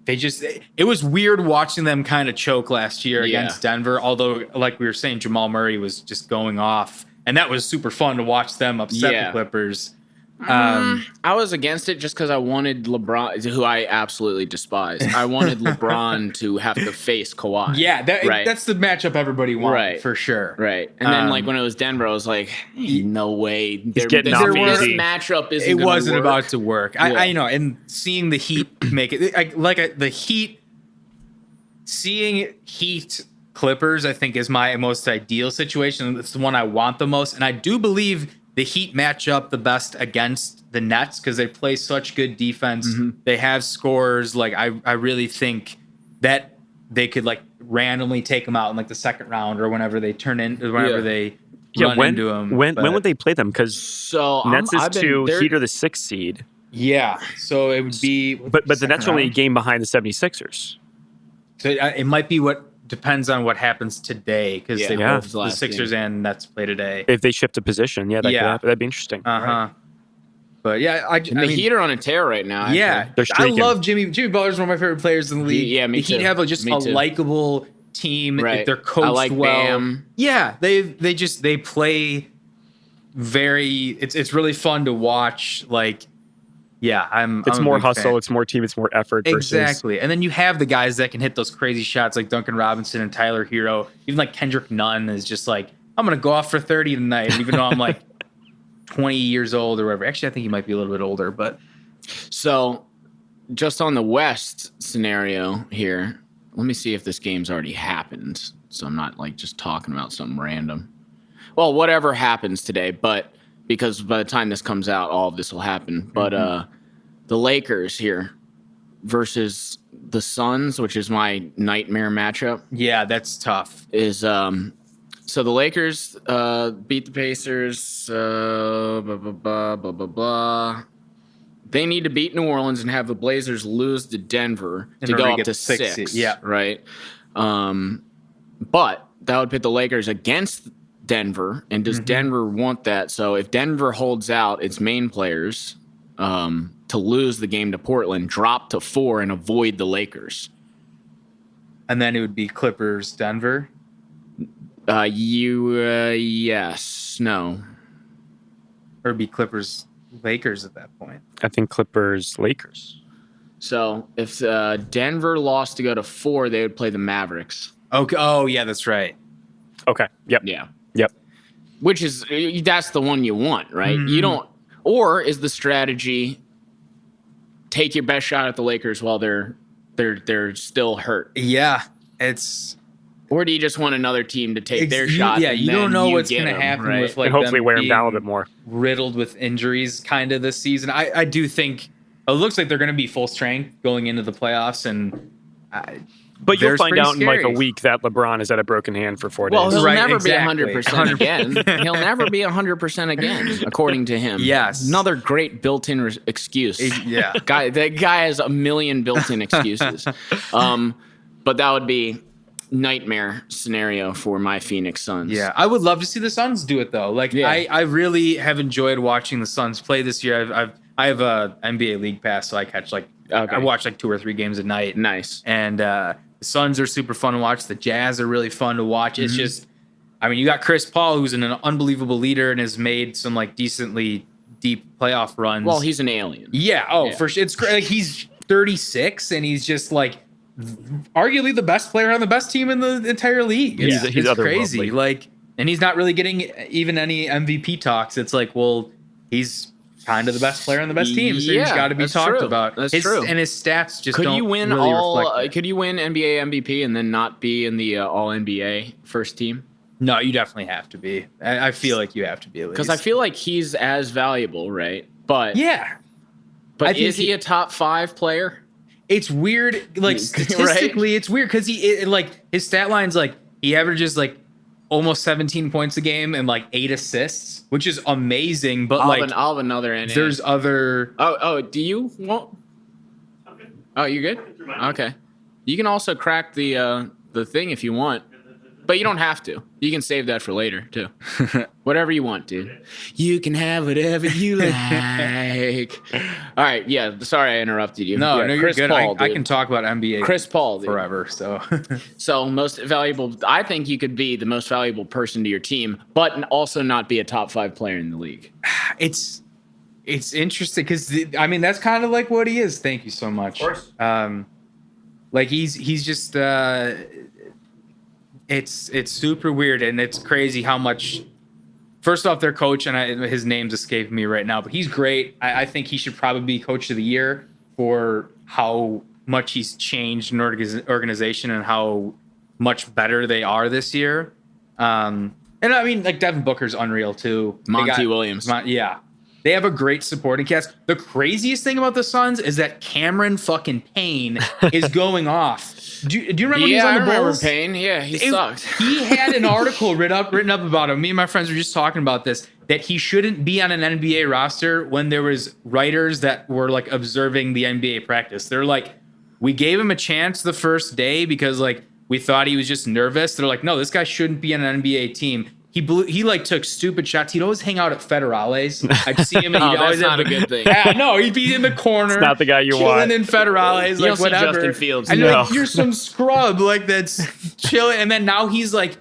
S4: it was weird watching them kind of choke last year against Denver. Although, like we were saying, Jamal Murray was just going off, and that was super fun to watch them upset the Clippers.
S2: I was against it just because I wanted LeBron, who I absolutely despise. I wanted LeBron to have to face Kawhi.
S4: Yeah, that's the matchup everybody wanted, for sure.
S2: Right. And then, like, when it was Denver, I was like, no way.
S3: He's getting off easy.
S2: Matchup isn't
S4: It wasn't
S2: work.
S4: about to work. I know, and seeing the Heat make it, the Heat, seeing Heat Clippers, I think, is my most ideal situation. It's the one I want the most. And I do believe the Heat match up the best against the Nets because they play such good defense. They have scores. Like I really think that they could like randomly take them out in like the second round or whenever they run into them.
S3: When would they play them? Because Nets is 2, Heat are the 6th seed.
S4: Yeah, so it would be.
S3: But the Nets are only a game behind the 76ers.
S4: So it might be depends on what happens today because the Sixers and Nets play today.
S3: If they shift a position, that'd be interesting.
S4: Right? But
S2: the Heat are on a tear right now. Actually.
S4: Yeah, I love Jimmy. Jimmy Butler's one of my favorite players in the league.
S2: Yeah, me
S4: too.
S2: too.
S4: The Heat have a likable team.
S2: Right.
S4: They're coached
S2: I like
S4: well.
S2: Bam.
S4: Yeah, they play very. It's really fun to watch. Like. Yeah,
S3: It's more hustle. Fan. It's more team. It's more effort.
S4: Exactly, and then you have the guys that can hit those crazy shots like Duncan Robinson and Tyler Hero. Even like Kendrick Nunn is just like, I'm gonna go off for 30 tonight, even though I'm like 20 years old or whatever. Actually, I think he might be a little bit older. But
S2: so, just on the West scenario here, let me see if this game's already happened. So I'm not like just talking about something random. Well, whatever happens today, but. Because by the time this comes out, all of this will happen. But the Lakers here versus the Suns, which is my nightmare matchup.
S4: Yeah, that's tough.
S2: Is so the Lakers beat the Pacers. Blah, blah, blah. They need to beat New Orleans and have the Blazers lose to Denver to go up to 6.
S4: Yeah,
S2: right. But that would put the Lakers against Denver, and does Denver want that? So if Denver holds out its main players to lose the game to Portland, drop to 4 and avoid the Lakers,
S4: and then it would be Clippers Denver.
S2: Yes, no,
S4: or it'd be Clippers Lakers at that point.
S3: I think Clippers Lakers.
S2: So if Denver lost to go to 4, they would play the Mavericks.
S4: Okay. Oh yeah, that's right.
S3: Okay. Yep.
S2: Yeah.
S3: Yep.
S2: Which is that's the one you want, right? You don't. Or is the strategy take your best shot at the Lakers while they're still hurt?
S4: Yeah, it's
S2: Or do you just want another team to take their shot?
S4: Yeah,
S2: and
S4: you don't
S2: then
S4: know
S2: you
S4: what's
S2: get
S4: going to
S2: them,
S4: happen
S2: right?
S4: with like
S3: and hopefully
S4: them
S3: wear him down a
S4: being
S3: little bit more.
S4: riddled with injuries kind of this season. I do think it looks like they're going to be full strength going into the playoffs, and
S3: But you'll
S4: There's
S3: find
S4: pretty
S3: out in like a
S4: scary.
S3: week that LeBron has had a broken hand for 4 days.
S2: Well, he'll
S4: Right,
S2: never
S4: exactly.
S2: be 100% again. He'll never be 100% again, according to him.
S4: Yes.
S2: Another great built-in excuse.
S4: Yeah.
S2: That guy has a million built-in excuses. But that would be nightmare scenario for my Phoenix Suns.
S4: Yeah, I would love to see the Suns do it though. Like
S2: Yeah.
S4: I really have enjoyed watching the Suns play this year. I have a NBA League Pass, so I catch I watch like 2 or 3 games a night.
S2: Nice.
S4: And the Suns are super fun to watch. The Jazz are really fun to watch. It's just, I mean, you got Chris Paul, who's an unbelievable leader and has made some like decently deep playoff runs.
S2: Well, he's an alien.
S4: Yeah. Oh,
S2: Yeah.
S4: for sure. It's great. Like, he's 36 and he's just like arguably the best player on the best team in the entire league. It's,
S3: He's
S4: it's crazy.
S3: otherworldly.
S4: Like, and he's not really getting even any MVP talks. It's like, well, he's kind of the best player on the best team, so he's
S2: Yeah,
S4: got to be
S2: that's
S4: talked
S2: true.
S4: about.
S2: That's
S4: His,
S2: true.
S4: And his stats just
S2: Could
S4: don't
S2: you win
S4: really
S2: all?
S4: reflect that.
S2: Could you win NBA MVP and then not be in the All NBA first team?
S4: No, you definitely have to be. I feel like you have to be at least.
S2: Because I feel like he's as valuable, right? But
S4: yeah, I
S2: but
S4: think
S2: is he a top 5 player?
S4: it's weird. Like
S2: Right?
S4: statistically, it's weird because like his stat line's like he averages like almost 17 points a game and like 8 assists, which is amazing. But
S2: I'll have another NA.
S4: there's other.
S2: Oh, do you want? Oh, you good? Okay. You can also crack the thing if you want, but you don't have to. You can save that for later too. Whatever you want, dude. You can have whatever you like. All right. Yeah. Sorry, I interrupted you.
S4: No,
S2: Yeah,
S4: no, you're
S2: Chris
S4: good.
S2: Paul,
S4: I
S2: dude.
S4: can talk about NBA
S2: Chris Paul, dude.
S4: forever. So
S2: So most valuable. I think you could be the most valuable person to your team, but also not be a top 5 player in the league.
S4: it's interesting because I mean that's kind of like what he is. Thank you so much.
S3: Of course.
S4: Like he's just it's super weird and it's crazy how much. First off, their coach and his name's escaping me right now, but he's great. I think he should probably be coach of the year for how much he's changed an organization and how much better they are this year. And I mean, like Devin Booker's unreal too. They
S2: Monty Williams.
S4: Yeah. They have a great supporting cast. The craziest thing about the Suns is that Cameron fucking Payne is going off. Do you remember when he was
S2: Yeah,
S4: on
S2: I
S4: the
S2: remember
S4: Bulls?
S2: Payne. Yeah, he sucked.
S4: He had an article written up about him. Me and my friends were just talking about this, that he shouldn't be on an NBA roster when there was writers that were like observing the NBA practice. They're like, we gave him a chance the first day because like we thought he was just nervous. They're like, no, this guy shouldn't be on an NBA team. He like took stupid shots. He'd always hang out at Federales. I'd see him and he'd
S2: Oh,
S4: always
S2: that's not
S4: have
S2: a good thing.
S4: Yeah, no, he'd be in the corner.
S3: It's not the guy you
S4: chilling
S3: want.
S4: in Federales,
S2: You
S4: like
S2: don't see
S4: whatever.
S2: Justin Fields.
S4: And
S3: No.
S4: like, you're some scrub like that's chilling. And then now he's like,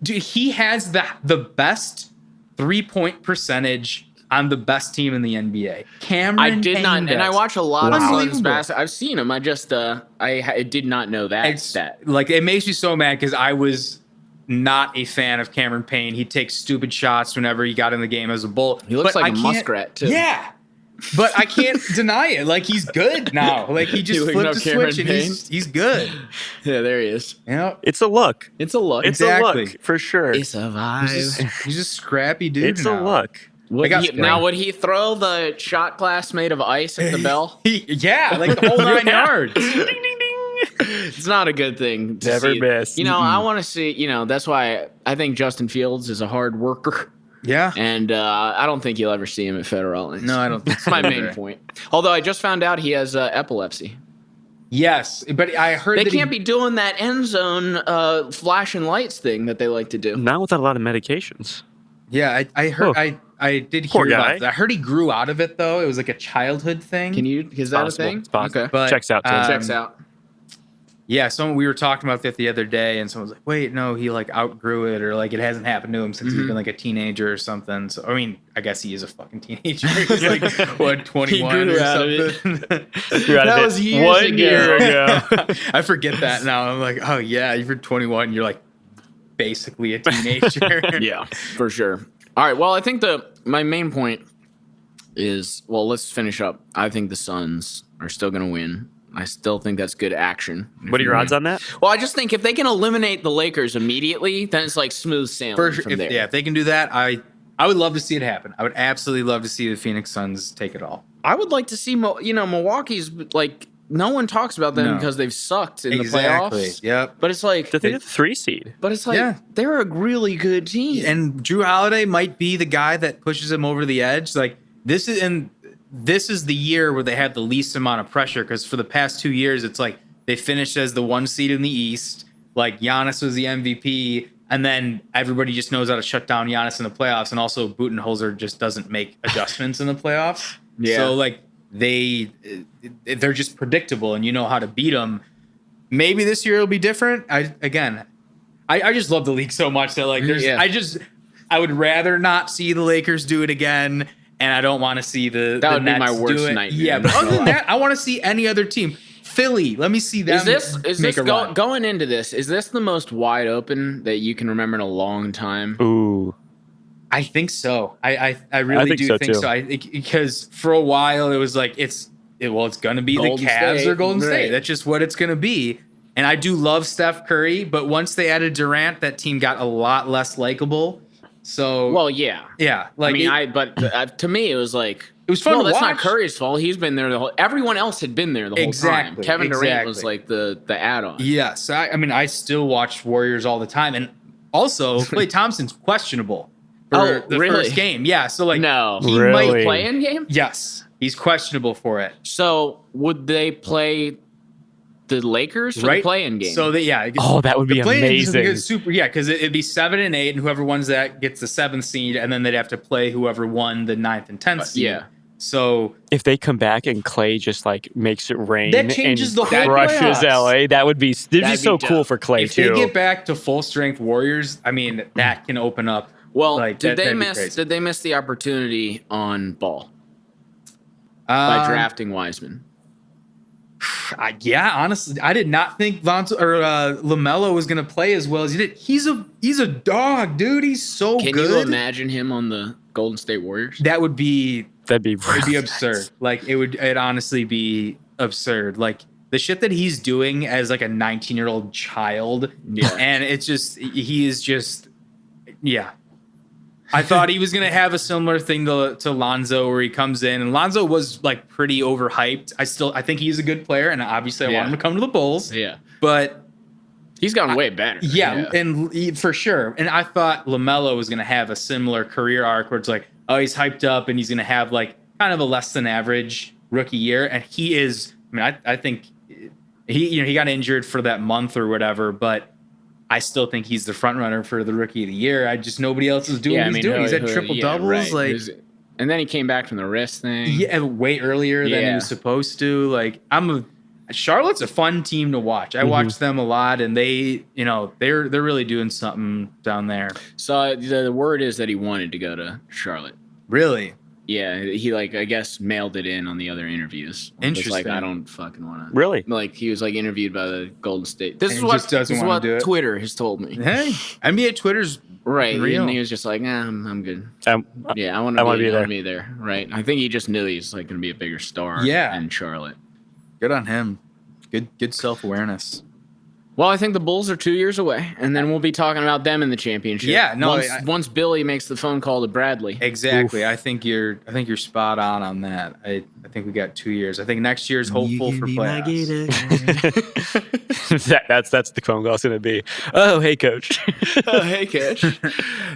S4: dude, he has the best 3-point percentage on the best team in the NBA. Cameron
S2: I did not,
S4: Payne
S2: and I
S4: does.
S2: watch a lot of
S4: Unbelievable.
S2: Suns basketball. I've seen him. I just, I did not know that
S4: It's
S2: stat.
S4: like it makes me so mad because I was not a fan of Cameron Payne. He takes stupid shots whenever he got in the game as a Bull.
S2: He looks
S4: But
S2: like
S4: I
S2: a
S4: can't-
S2: muskrat too.
S4: Yeah. But I can't deny it. Like he's good now. Like he just
S2: You looking
S4: flipped
S2: up
S4: the
S2: Cameron
S4: switch and
S2: Payne?
S4: he's good.
S2: Yeah, there he is.
S4: You know,
S3: It's a look.
S2: It's a look.
S3: It's
S4: Exactly.
S3: a look for sure.
S2: It's a vibe.
S4: he's a scrappy dude.
S3: It's a
S4: now.
S3: look.
S2: Would
S4: got
S2: he,
S4: spring.
S2: now, would he throw the shot glass made of ice at the bell?
S4: Yeah, like the whole 9 yards.
S2: It's not a good thing to
S3: Never
S2: see.
S3: miss.
S2: You know, I want to see, that's why I think Justin Fields is a hard worker.
S4: Yeah.
S2: And I don't think you'll ever see him at Federales.
S4: No, I don't think
S2: That's
S4: so
S2: my main
S4: either.
S2: point. Although I just found out he has epilepsy.
S4: Yes, but I heard
S2: They
S4: that
S2: can't be doing that end zone flashing lights thing that they like to do.
S3: Not without a lot of medications.
S4: Yeah, I heard.
S3: Oh.
S4: I did
S3: Poor
S4: hear
S3: guy.
S4: about that. I heard he grew out of it though. It was like a childhood thing.
S2: Is that
S3: Possible.
S2: a thing?
S3: It's possible.
S2: Okay.
S4: But,
S3: Checks out. Too.
S2: Checks out.
S4: Yeah, we were talking about that the other day, and someone was like, "Wait, no, he like outgrew it, or like it hasn't happened to him since he's been like a teenager or something." So I mean, I guess he is a fucking teenager. He's like what, 21
S2: grew
S4: or
S2: out of it.
S4: something.
S3: You're out of
S2: That
S3: it
S2: was years
S3: 1
S2: ago.
S3: year ago.
S4: I forget that now. I'm like, oh yeah, you're 21. You're like basically a teenager.
S2: Yeah, for sure. All right. Well, I think my main point is, let's finish up. I think the Suns are still going to win. I still think that's good action.
S3: What are your odds on that?
S2: Well, I just think if they can eliminate the Lakers immediately, then it's like smooth sailing from there.
S4: If they can do that, I would love to see it happen. I would absolutely love to see the Phoenix Suns take it all.
S2: I would like to see, Milwaukee's like, no one talks about them because they've sucked in the playoffs.
S4: Yep.
S2: But it's like
S3: They're the 3 seed.
S2: But it's like they're a really good team.
S4: And Drew Holiday might be the guy that pushes them over the edge. Like this is the year where they have the least amount of pressure, because for the past 2 years, it's like they finished as the 1 seed in the East. Like Giannis was the MVP, and then everybody just knows how to shut down Giannis in the playoffs. And also Budenholzer just doesn't make adjustments in the playoffs.
S2: Yeah.
S4: So like they're just predictable, and you know how to beat them. Maybe this year it'll be different. I just love the league so much that like I would rather not see the Lakers do it again, and I don't want to see the
S2: would be
S4: Nets
S2: my worst
S4: do it.
S2: nightmare.
S4: Yeah, but other than that, I want to see any other team. Philly, let me see them.
S2: Is this going into this? Is this the most wide open that you can remember in a long time?
S3: Ooh.
S4: I think so. I really do think so. Because for a while it was like it's going to be
S2: Golden
S4: the Cavs
S2: State.
S4: or Golden
S2: Right.
S4: State. That's just what it's going to be. And I do love Steph Curry, but once they added Durant, that team got a lot less likable. So
S2: yeah.
S4: Like
S2: to me it was like
S4: it was fun to
S2: that's
S4: watch.
S2: not Curry's fault. He's been there everyone else had been there the whole time. Kevin Durant was like the add-on.
S4: Yes, I still watch Warriors all the time, and also Klay Thompson's questionable for the first game. Yeah, so like
S2: he might play in game.
S4: Yes, he's questionable for it.
S2: So would they play the Lakers for the play-in game?
S4: So
S3: that would be amazing.
S4: Because it'd be 7 and 8, and whoever wins that gets the 7th seed, and then they'd have to play whoever won the 9th and 10th seed.
S2: Yeah.
S4: So
S3: if they come back and Klay just like makes it rain,
S4: that changes the whole
S3: crushes
S4: playoffs.
S3: LA, that'd be so cool for Klay
S4: if
S3: too.
S4: If they get back to full strength Warriors, I mean that can open up.
S2: Well, did they miss the opportunity on Ball by drafting Wiseman?
S4: Honestly, I did not think LaMelo was going to play as well as he did. He's a dog, dude. He's so good.
S2: Can you imagine him on the Golden State Warriors?
S4: That'd be
S3: really
S4: absurd. Like it'd honestly be absurd. Like the shit that he's doing as like a 19-year-old child.
S2: Yeah.
S4: And he is just I thought he was going to have a similar thing to Lonzo, where he comes in, and Lonzo was like pretty overhyped. I think he's a good player, and obviously I want him to come to the Bulls.
S2: Yeah.
S4: But
S2: he's gotten way better.
S4: Yeah, and for sure. And I thought LaMelo was going to have a similar career arc where it's like, oh, he's hyped up and he's going to have like kind of a less than average rookie year. And he is, I think he got injured for that month or whatever, but I still think he's the front runner for the rookie of the year. Nobody else is doing what he's doing. He's at triple doubles.
S2: Right. And then he came back from the wrist thing.
S4: Yeah, way earlier than he was supposed to. Like Charlotte's a fun team to watch. I watch them a lot, and they're really doing something down there.
S2: So the word is that he wanted to go to Charlotte.
S4: Really?
S2: Yeah, he I guess mailed it in on the other interviews.
S4: Interesting.
S2: Like, I don't fucking want to.
S3: Really?
S2: Like he was interviewed by the Golden State. This is
S4: what
S2: Twitter has told me.
S4: Hey, NBA Twitter's
S2: right.
S4: real.
S2: And he was just like, I'm good. I want to be there. Right. I think he just knew he's going to be a bigger star. In Charlotte.
S4: Good on him. Good self-awareness.
S2: Well, I think the Bulls are 2 years away, and then we'll be talking about them in the championship.
S4: Yeah, no.
S2: Once Billy makes the phone call to Bradley.
S4: Exactly. Oof. I think you're spot on that. I think we got 2 years. I think next year's hopeful for playoffs.
S3: that's the phone call's going to be. Oh, hey, coach.
S2: Oh, hey, coach.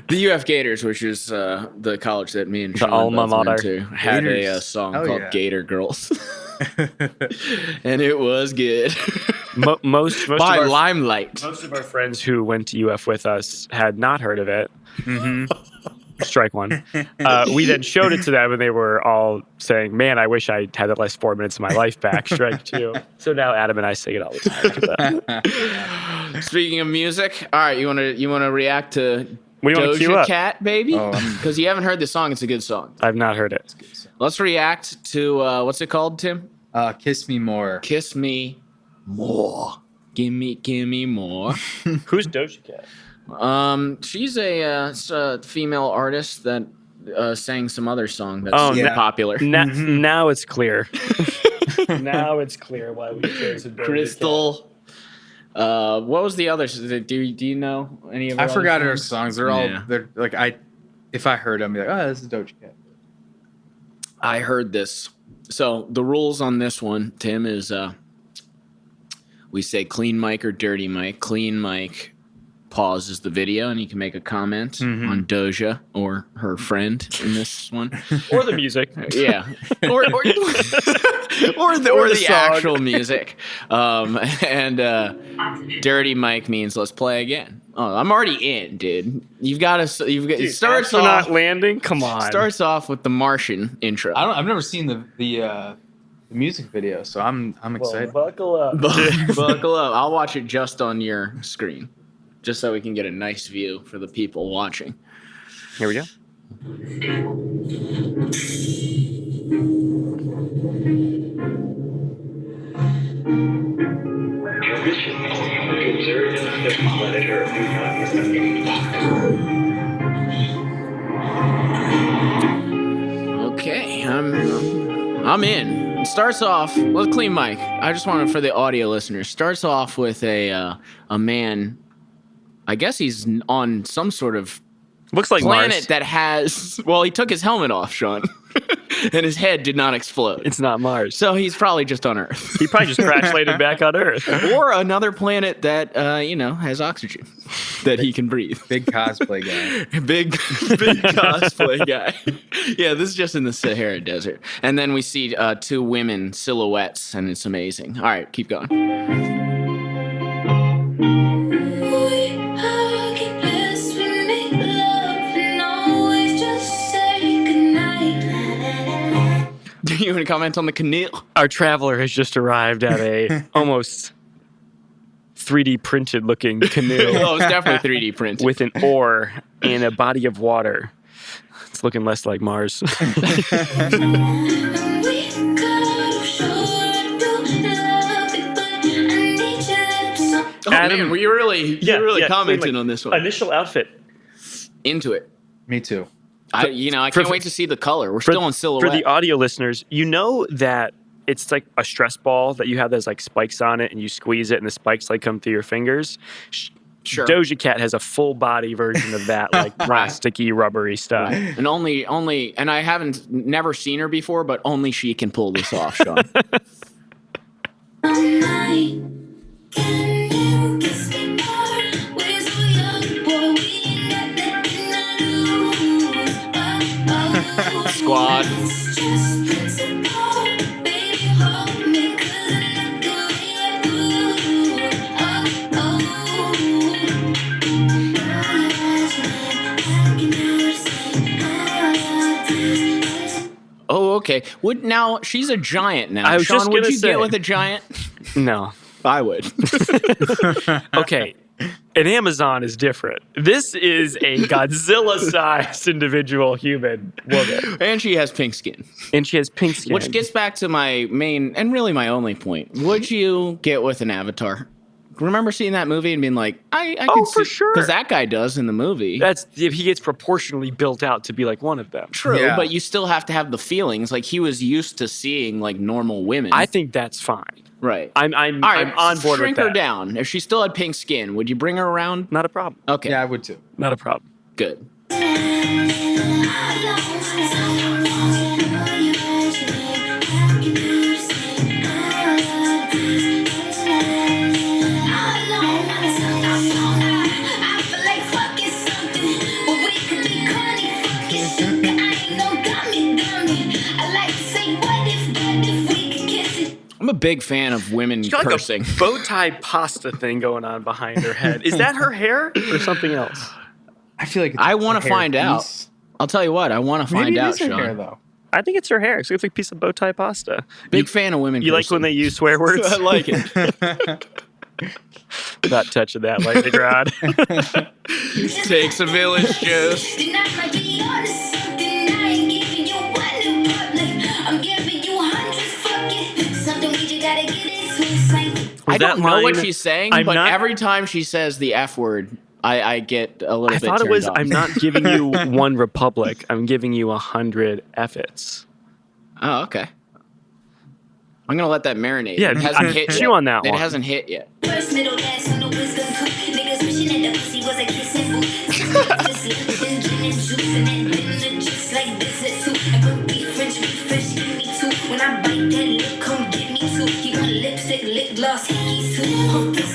S2: The UF Gators, which is the college that me and Sean
S3: alma mater
S2: went to, had a song called Gator Girls. And it was good.
S3: Most
S2: by Limelight.
S3: Most of our friends who went to UF with us had not heard of it.
S4: Mm-hmm.
S3: Strike one. We then showed it to them, and they were all saying, "Man, I wish I had the last 4 minutes of my life back." Strike two. So now Adam and I sing it all the
S2: time. Speaking of music, all right, you want to react to
S3: Doja
S2: Cat, baby? Because you haven't heard the song. It's a good song.
S3: I've not heard it.
S2: Let's react to what's it called, Tim?
S4: Kiss Me More.
S2: Kiss Me More. Give me more.
S3: Who's Doja Cat?
S2: She's a female artist that sang some other song that's popular.
S3: Now it's clear. Now it's clear why we chose Doja Cat.
S2: Crystal. What was the other? Do you know any of?
S4: I
S2: Her
S4: forgot
S2: other
S4: her songs. They're all
S2: Yeah.
S4: they're like if I heard them, I'd be like, oh, this is Doja Cat.
S2: I heard this. So the rules on this one, Tim, is we say clean mic or dirty mic. Clean mic pauses the video, and you can make a comment on Doja or her friend in this one,
S3: Or the music.
S2: yeah, or the
S3: song.
S2: actual music. And dirty mic means let's play again. Oh, I'm already in, dude. You've got to. It starts off.
S3: Not landing. Come on.
S2: Starts off with the Martian intro.
S4: I've never seen the music video, so I'm excited.
S3: Buckle up.
S2: Buckle up. I'll watch it just on your screen, just so we can get a nice view for the people watching.
S3: Here we go.
S5: Your mission is to observe and study planet Earth through non-human.
S2: Okay, I'm in. It starts off with a clean mic. I just wanted for the audio listeners. Starts off with a man. I guess he's on some sort of
S3: Looks like
S2: planet
S3: Mars.
S2: that has. Well, he took his helmet off, Sean, and his head did not explode.
S3: It's not Mars.
S2: So he's probably just on Earth.
S3: He probably just crash landed back on Earth.
S2: Or another planet that has oxygen that he can breathe.
S4: Big cosplay guy.
S2: big cosplay guy. Yeah, this is just in the Sahara Desert. And then we see two women silhouettes, and it's amazing. All right, keep going. Do you want to comment on the canoe?
S3: Our traveler has just arrived at a almost 3D printed looking canoe
S2: Oh, it's definitely 3D printed.
S3: with an oar in a body of water. It's looking less like Mars.
S2: Oh,
S3: Adam-
S2: man, you really commenting on this one.
S3: Initial outfit.
S2: Into it.
S4: Me too.
S2: I can't wait to see the color. We're still in silhouette.
S3: For the audio listeners, you know that it's like a stress ball that you have those like spikes on it, and you squeeze it, and the spikes like come through your fingers.
S2: Sure.
S3: Doja Cat has a full body version of that, like plasticky, rubbery stuff.
S2: And and I haven't never seen her before, but only she can pull this off, Sean. Squad. Oh, okay. Now she's a giant now.
S3: I was
S2: Sean,
S3: just
S2: would
S3: gonna
S2: you
S3: say-
S2: get with a giant?
S3: No.
S2: I would.
S3: Okay. An Amazon is different. This is a Godzilla-sized individual human woman.
S2: And she has pink skin.
S3: And she has pink skin.
S2: Which gets back to my main and really my only point. Would you get with an avatar? Remember seeing that movie and being like, I could
S3: for sure.
S2: Because that guy does in the movie.
S3: That's if he gets proportionally built out to be like one of them.
S2: True,
S4: Yeah.
S2: but you still have to have the feelings. Like he was used to seeing like normal women.
S3: I think that's fine.
S2: right.
S3: I'm
S2: All right,
S3: I'm on board
S2: shrink
S3: with that.
S2: her down. If she still had pink skin, would you bring her around?
S3: Not a problem.
S2: Okay.
S4: Yeah, I would too.
S3: Not a problem.
S2: Good. I'm a big fan of women
S3: She's got
S2: cursing.
S3: like a bow tie pasta thing going on behind her head. Is that her hair or something else?
S4: I feel like it's
S2: I want
S4: a
S2: to
S4: hair
S2: find out.
S4: piece.
S2: I'll tell you what. I want to
S4: Maybe
S2: find
S4: it
S2: out,
S4: is her
S2: Sean.
S4: hair, though.
S3: I think it's her hair. It's like a piece of bow tie pasta.
S2: Big fan of women.
S3: You like when they use swear words?
S2: I like it.
S3: Not touching that lightning rod.
S2: Takes a village, Juice. I don't know what she's saying, but every time she says the F word, I get a little
S3: I
S2: bit
S3: thought it
S2: turned
S3: was,
S2: off.
S3: I'm not giving you one republic. I'm giving you 100 F-its.
S2: Oh, okay. I'm gonna let that marinate.
S3: Yeah,
S2: it hasn't hit
S3: chew
S2: yet.
S3: on that
S2: It
S3: one.
S2: hasn't hit yet.
S6: First, middle, last, on the wisdom tooth. Niggas wishing that the pussy was a kissing booth. Then gin and juice, and then the juice like dessert too. And put beef, French, give me two. When I bite that lip, come get me two. He want lipstick, lip gloss, hickeys too. Focus.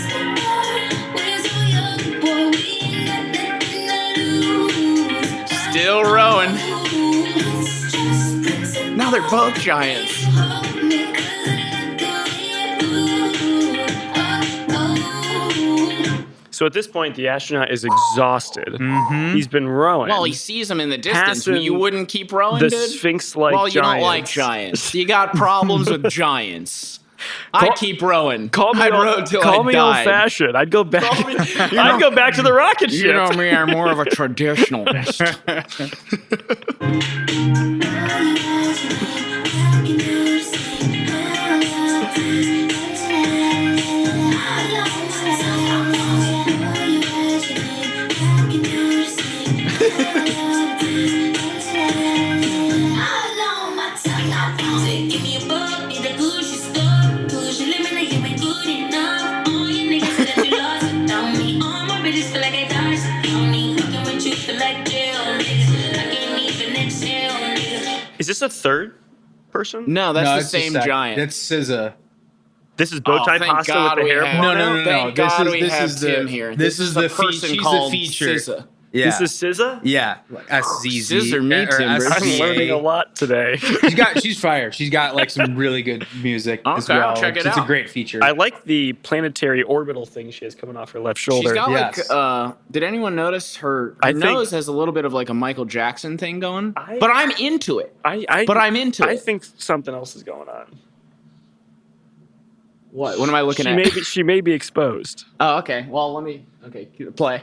S6: Where's your young boy? We ain't got nothing to lose.
S2: Still rowing. Now they're both giants.
S3: So at this point, the astronaut is exhausted. Mm-hmm. He's been rowing.
S2: Well, he sees them in the distance.
S3: Passing
S2: You wouldn't keep rowing,
S3: the
S2: dude?
S3: Sphinx-like
S2: Well, you
S3: giants.
S2: don't like giants. You got problems with giants. I'd keep rowing.
S3: Call me
S2: I'd row till
S3: call
S2: I
S3: me
S2: died.
S3: old-fashioned. I'd go back. I'd go back to the rocket ship.
S2: You know me, I'm more of a traditionalist.
S3: Is this a third person?
S2: No, that's the
S4: it's
S2: same
S4: just
S2: giant.
S4: That's SZA.
S3: This is Bowtie
S2: thank
S3: Pasta
S2: God
S3: with the
S2: we
S3: hair.
S2: have-
S3: pulled
S4: No.
S3: out?
S2: Thank
S4: This
S2: God
S4: is-
S2: we
S4: this
S2: have
S4: is the-
S2: Tim here.
S4: this is
S2: a
S4: the
S2: person
S4: she's the
S2: called
S4: feature.
S2: SZA.
S4: Yeah.
S3: This is SZA?
S4: Yeah. SZZ.
S2: Scissor me,
S4: or
S2: Timbers.
S3: I'm
S4: SZA.
S3: learning a lot today.
S4: She's fire. She's got like some really good music as
S2: Okay, I'll
S4: well.
S2: check it
S4: It's a
S2: out.
S4: great feature.
S3: I like the planetary orbital thing she has coming off her left shoulder.
S2: She's got
S4: Yes.
S2: like, did anyone notice her
S3: I think-
S2: nose has a little bit of like a Michael Jackson thing going?
S3: I-
S2: But I'm into it.
S3: But
S2: I'm into
S3: I
S2: it.
S3: think something else is going on.
S2: What? What am I looking
S3: She
S2: at?
S3: may be, she may be exposed.
S2: Oh, okay. Well, okay, play.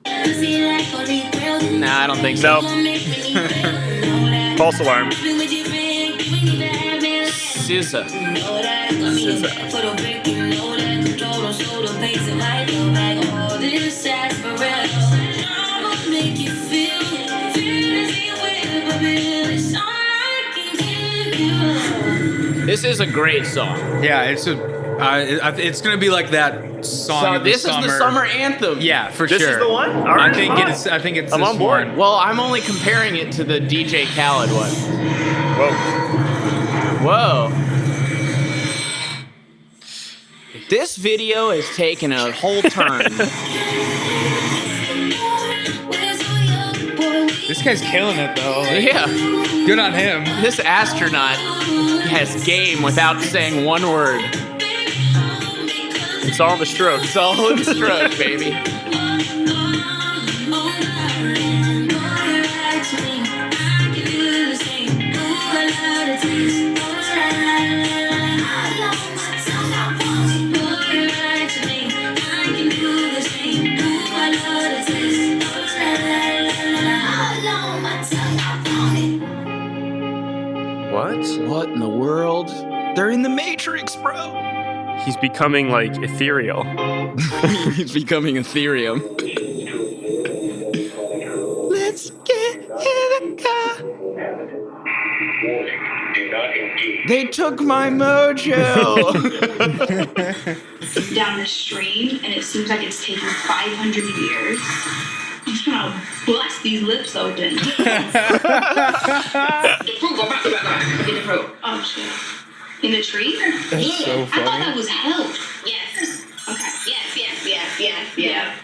S2: Nah, I don't think so.
S3: False alarm.
S2: SZA. This is a great song.
S4: Yeah, it's gonna be like that song.
S2: So
S4: of the
S2: this is the summer anthem.
S4: Yeah, for
S3: This
S4: sure.
S3: is the one? All right,
S4: I think
S3: fine.
S4: it's.
S3: I'm
S4: this
S3: on board.
S4: one.
S2: Well, I'm only comparing it to the DJ Khaled one.
S3: Whoa.
S2: Whoa. This video has taken a whole turn.
S4: This guy's killing it though. Like,
S2: Yeah.
S4: good on him.
S2: This astronaut has game without saying one word.
S3: It's all the strokes.
S2: It's all in the stroke, baby. What in the world? They're in the Matrix, bro.
S3: He's becoming like ethereal.
S2: He's becoming Ethereum. Let's get in the car.
S5: Warning, do not engage.
S2: They took my mojo.
S7: Down the stream, and it seems like it's taken 500 years. I'm just gonna bust these lips open. The fruit, go back. Get the fruit. Oh shit. In the tree?
S4: That's so
S7: I thought
S4: funny.
S7: that was health. Yes. Okay. Yes.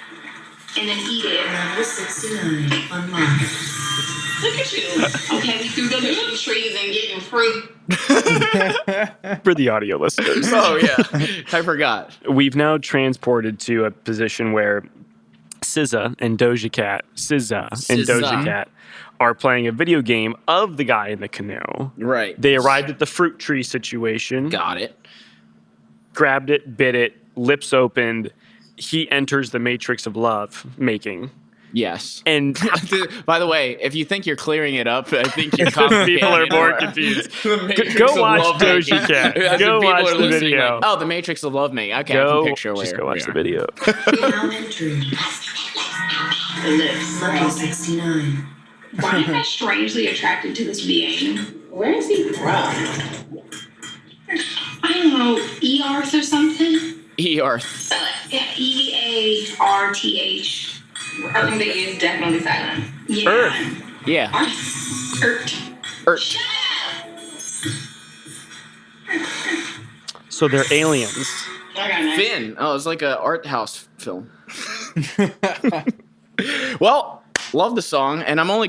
S7: And then eat it.
S6: Level 69 online.
S7: Look at you. Okay, we threw them in the trees and getting fruit.
S3: For the audio listeners.
S2: Oh, yeah. I forgot.
S3: We've now transported to a position where SZA and Doja Cat, are playing a video game of the guy in the canoe.
S2: Right.
S3: They arrived at the fruit tree situation,
S2: Got it.
S3: grabbed it, bit it, lips opened. He enters the matrix of love making.
S2: Yes.
S3: And
S2: By the way, if you think you're clearing it up, I think you're
S3: people
S2: complicating
S3: are
S2: it
S3: more
S2: more.
S3: confused.
S2: The Matrix
S3: Go
S2: of
S3: watch
S2: lovemaking.
S3: Doja Cat.
S2: As
S3: Go
S2: if people
S3: watch
S2: are
S3: the
S2: listening,
S3: video.
S2: like, oh, the Matrix of lovemaking. Okay, I
S3: Go,
S2: can picture where.
S3: just go watch
S2: we
S3: the
S2: are.
S3: video.
S6: Now entering
S7: The lips.
S6: level 69.
S7: Why am I strangely attracted to this being?
S6: Where is he from?
S7: I don't know, Earth or something?
S2: Earth.
S7: EARTH.
S8: I think the E is definitely silent.
S7: Yeah.
S2: Earth. Yeah.
S7: Earth.
S2: Earth.
S3: So they're aliens.
S8: Okay, nice.
S2: Finn. Oh, it's like an art house film. Well, love the song, and I'm only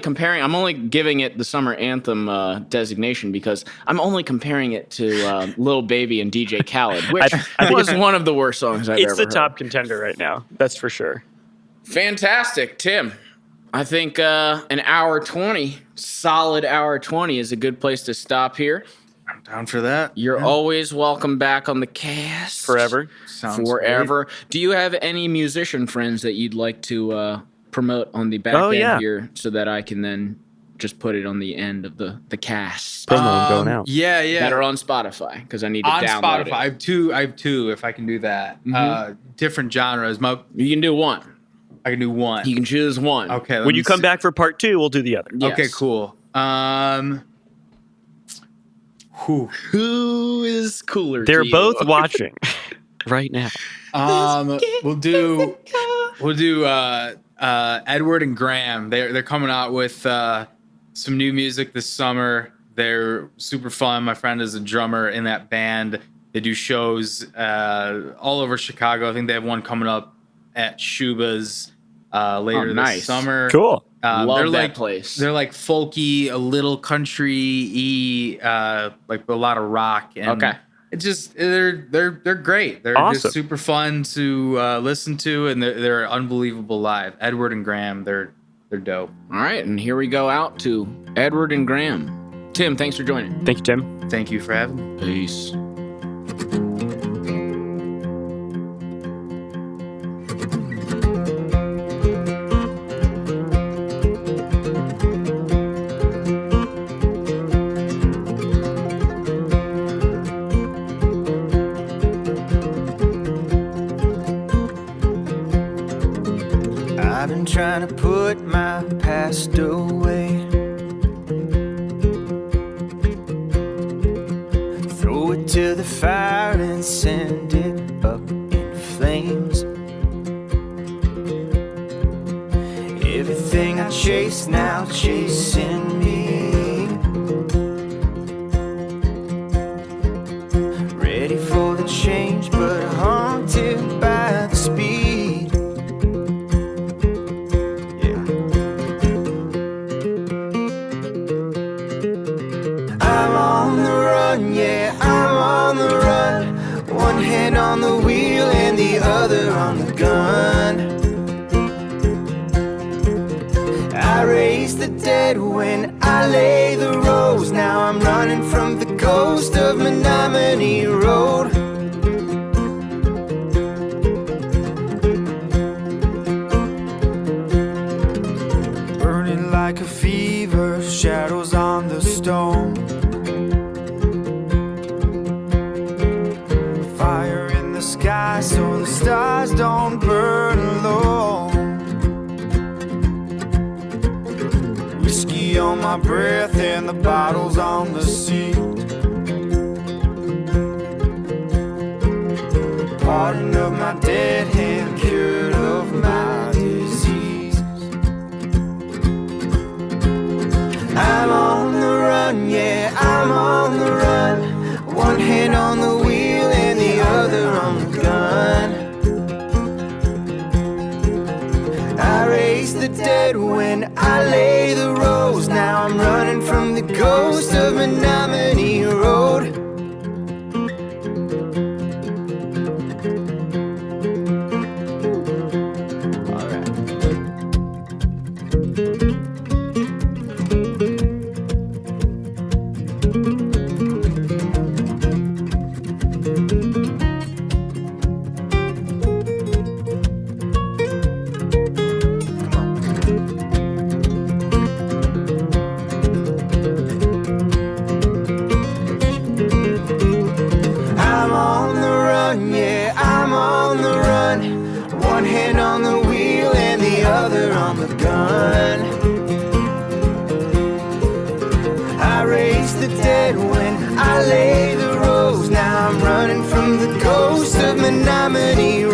S2: giving it the summer anthem designation because I'm only comparing it to Lil Baby and DJ Khaled, which
S3: I think
S2: was one of the worst songs I've ever
S3: It's the
S2: heard.
S3: top contender right now. That's for sure.
S2: Fantastic, Tim. I think an hour 20, solid hour 20 is a good place to stop here.
S4: I'm down for that.
S2: You're always welcome back on the cast.
S3: Forever.
S4: Sounds
S2: Forever. Do you have any musician friends that you'd like to promote on the back end here so that I can then just put it on the end of the cast
S3: Promo going out.
S4: Yeah.
S2: that are on Spotify because I need to
S4: On
S2: download
S4: Spotify,
S2: it.
S4: I have two. If I can do that, different genres.
S2: You can do one.
S4: I can do one.
S2: You can choose one.
S4: Okay.
S3: When you come back for part 2, we'll do the other.
S2: Yes.
S4: Okay. Cool.
S2: Who is cooler?
S3: They're
S2: to you?
S3: both watching right now.
S4: We'll do Edward and Graham. They're coming out with some new music this summer. They're super fun. My friend is a drummer in that band. They do shows all over Chicago. I think they have one coming up at Shuba's later this summer.
S3: Cool.
S2: Love
S4: they're
S2: that
S4: like
S2: place.
S4: They're like folky, a little country-y, like a lot of rock. And
S2: Okay.
S4: It's just they're great. They're
S3: Awesome.
S4: just super fun to listen to, and they're unbelievable live. Edward and Graham, they're dope.
S2: All right, and here we go out to Edward and Graham. Tim, thanks for joining.
S3: Thank you, Tim.
S4: Thank you for having me.
S2: Peace.
S1: I've been trying to put my past away. Throw it to the fire and send it up in flames. Everything I chase now chasing me. Ready for the change, but haunted by the speed. I'm on the run, yeah, I'm on the run. One hand on the wheel and the other on the gun. I raise the dead when I lay the rose. Now I'm running from the ghost of Menominee Road. Burning like a fever, shadows on the stone. Fire in the sky so the stars don't burn alone. Whiskey on my breath and the bottles on the seat. Pardon of my dead hand, cured of my disease. I'm on the run, yeah, I'm on the run. One hand on the wheel and the other on the gun. I raise the dead when I lay the rose. Now I'm running from the ghost of Menominee Road. I'm on the run, yeah, I'm on the run. One hand on the wheel and the other on the gun. I raise the dead when I lay the rose. Now I'm running from the ghost of Menominee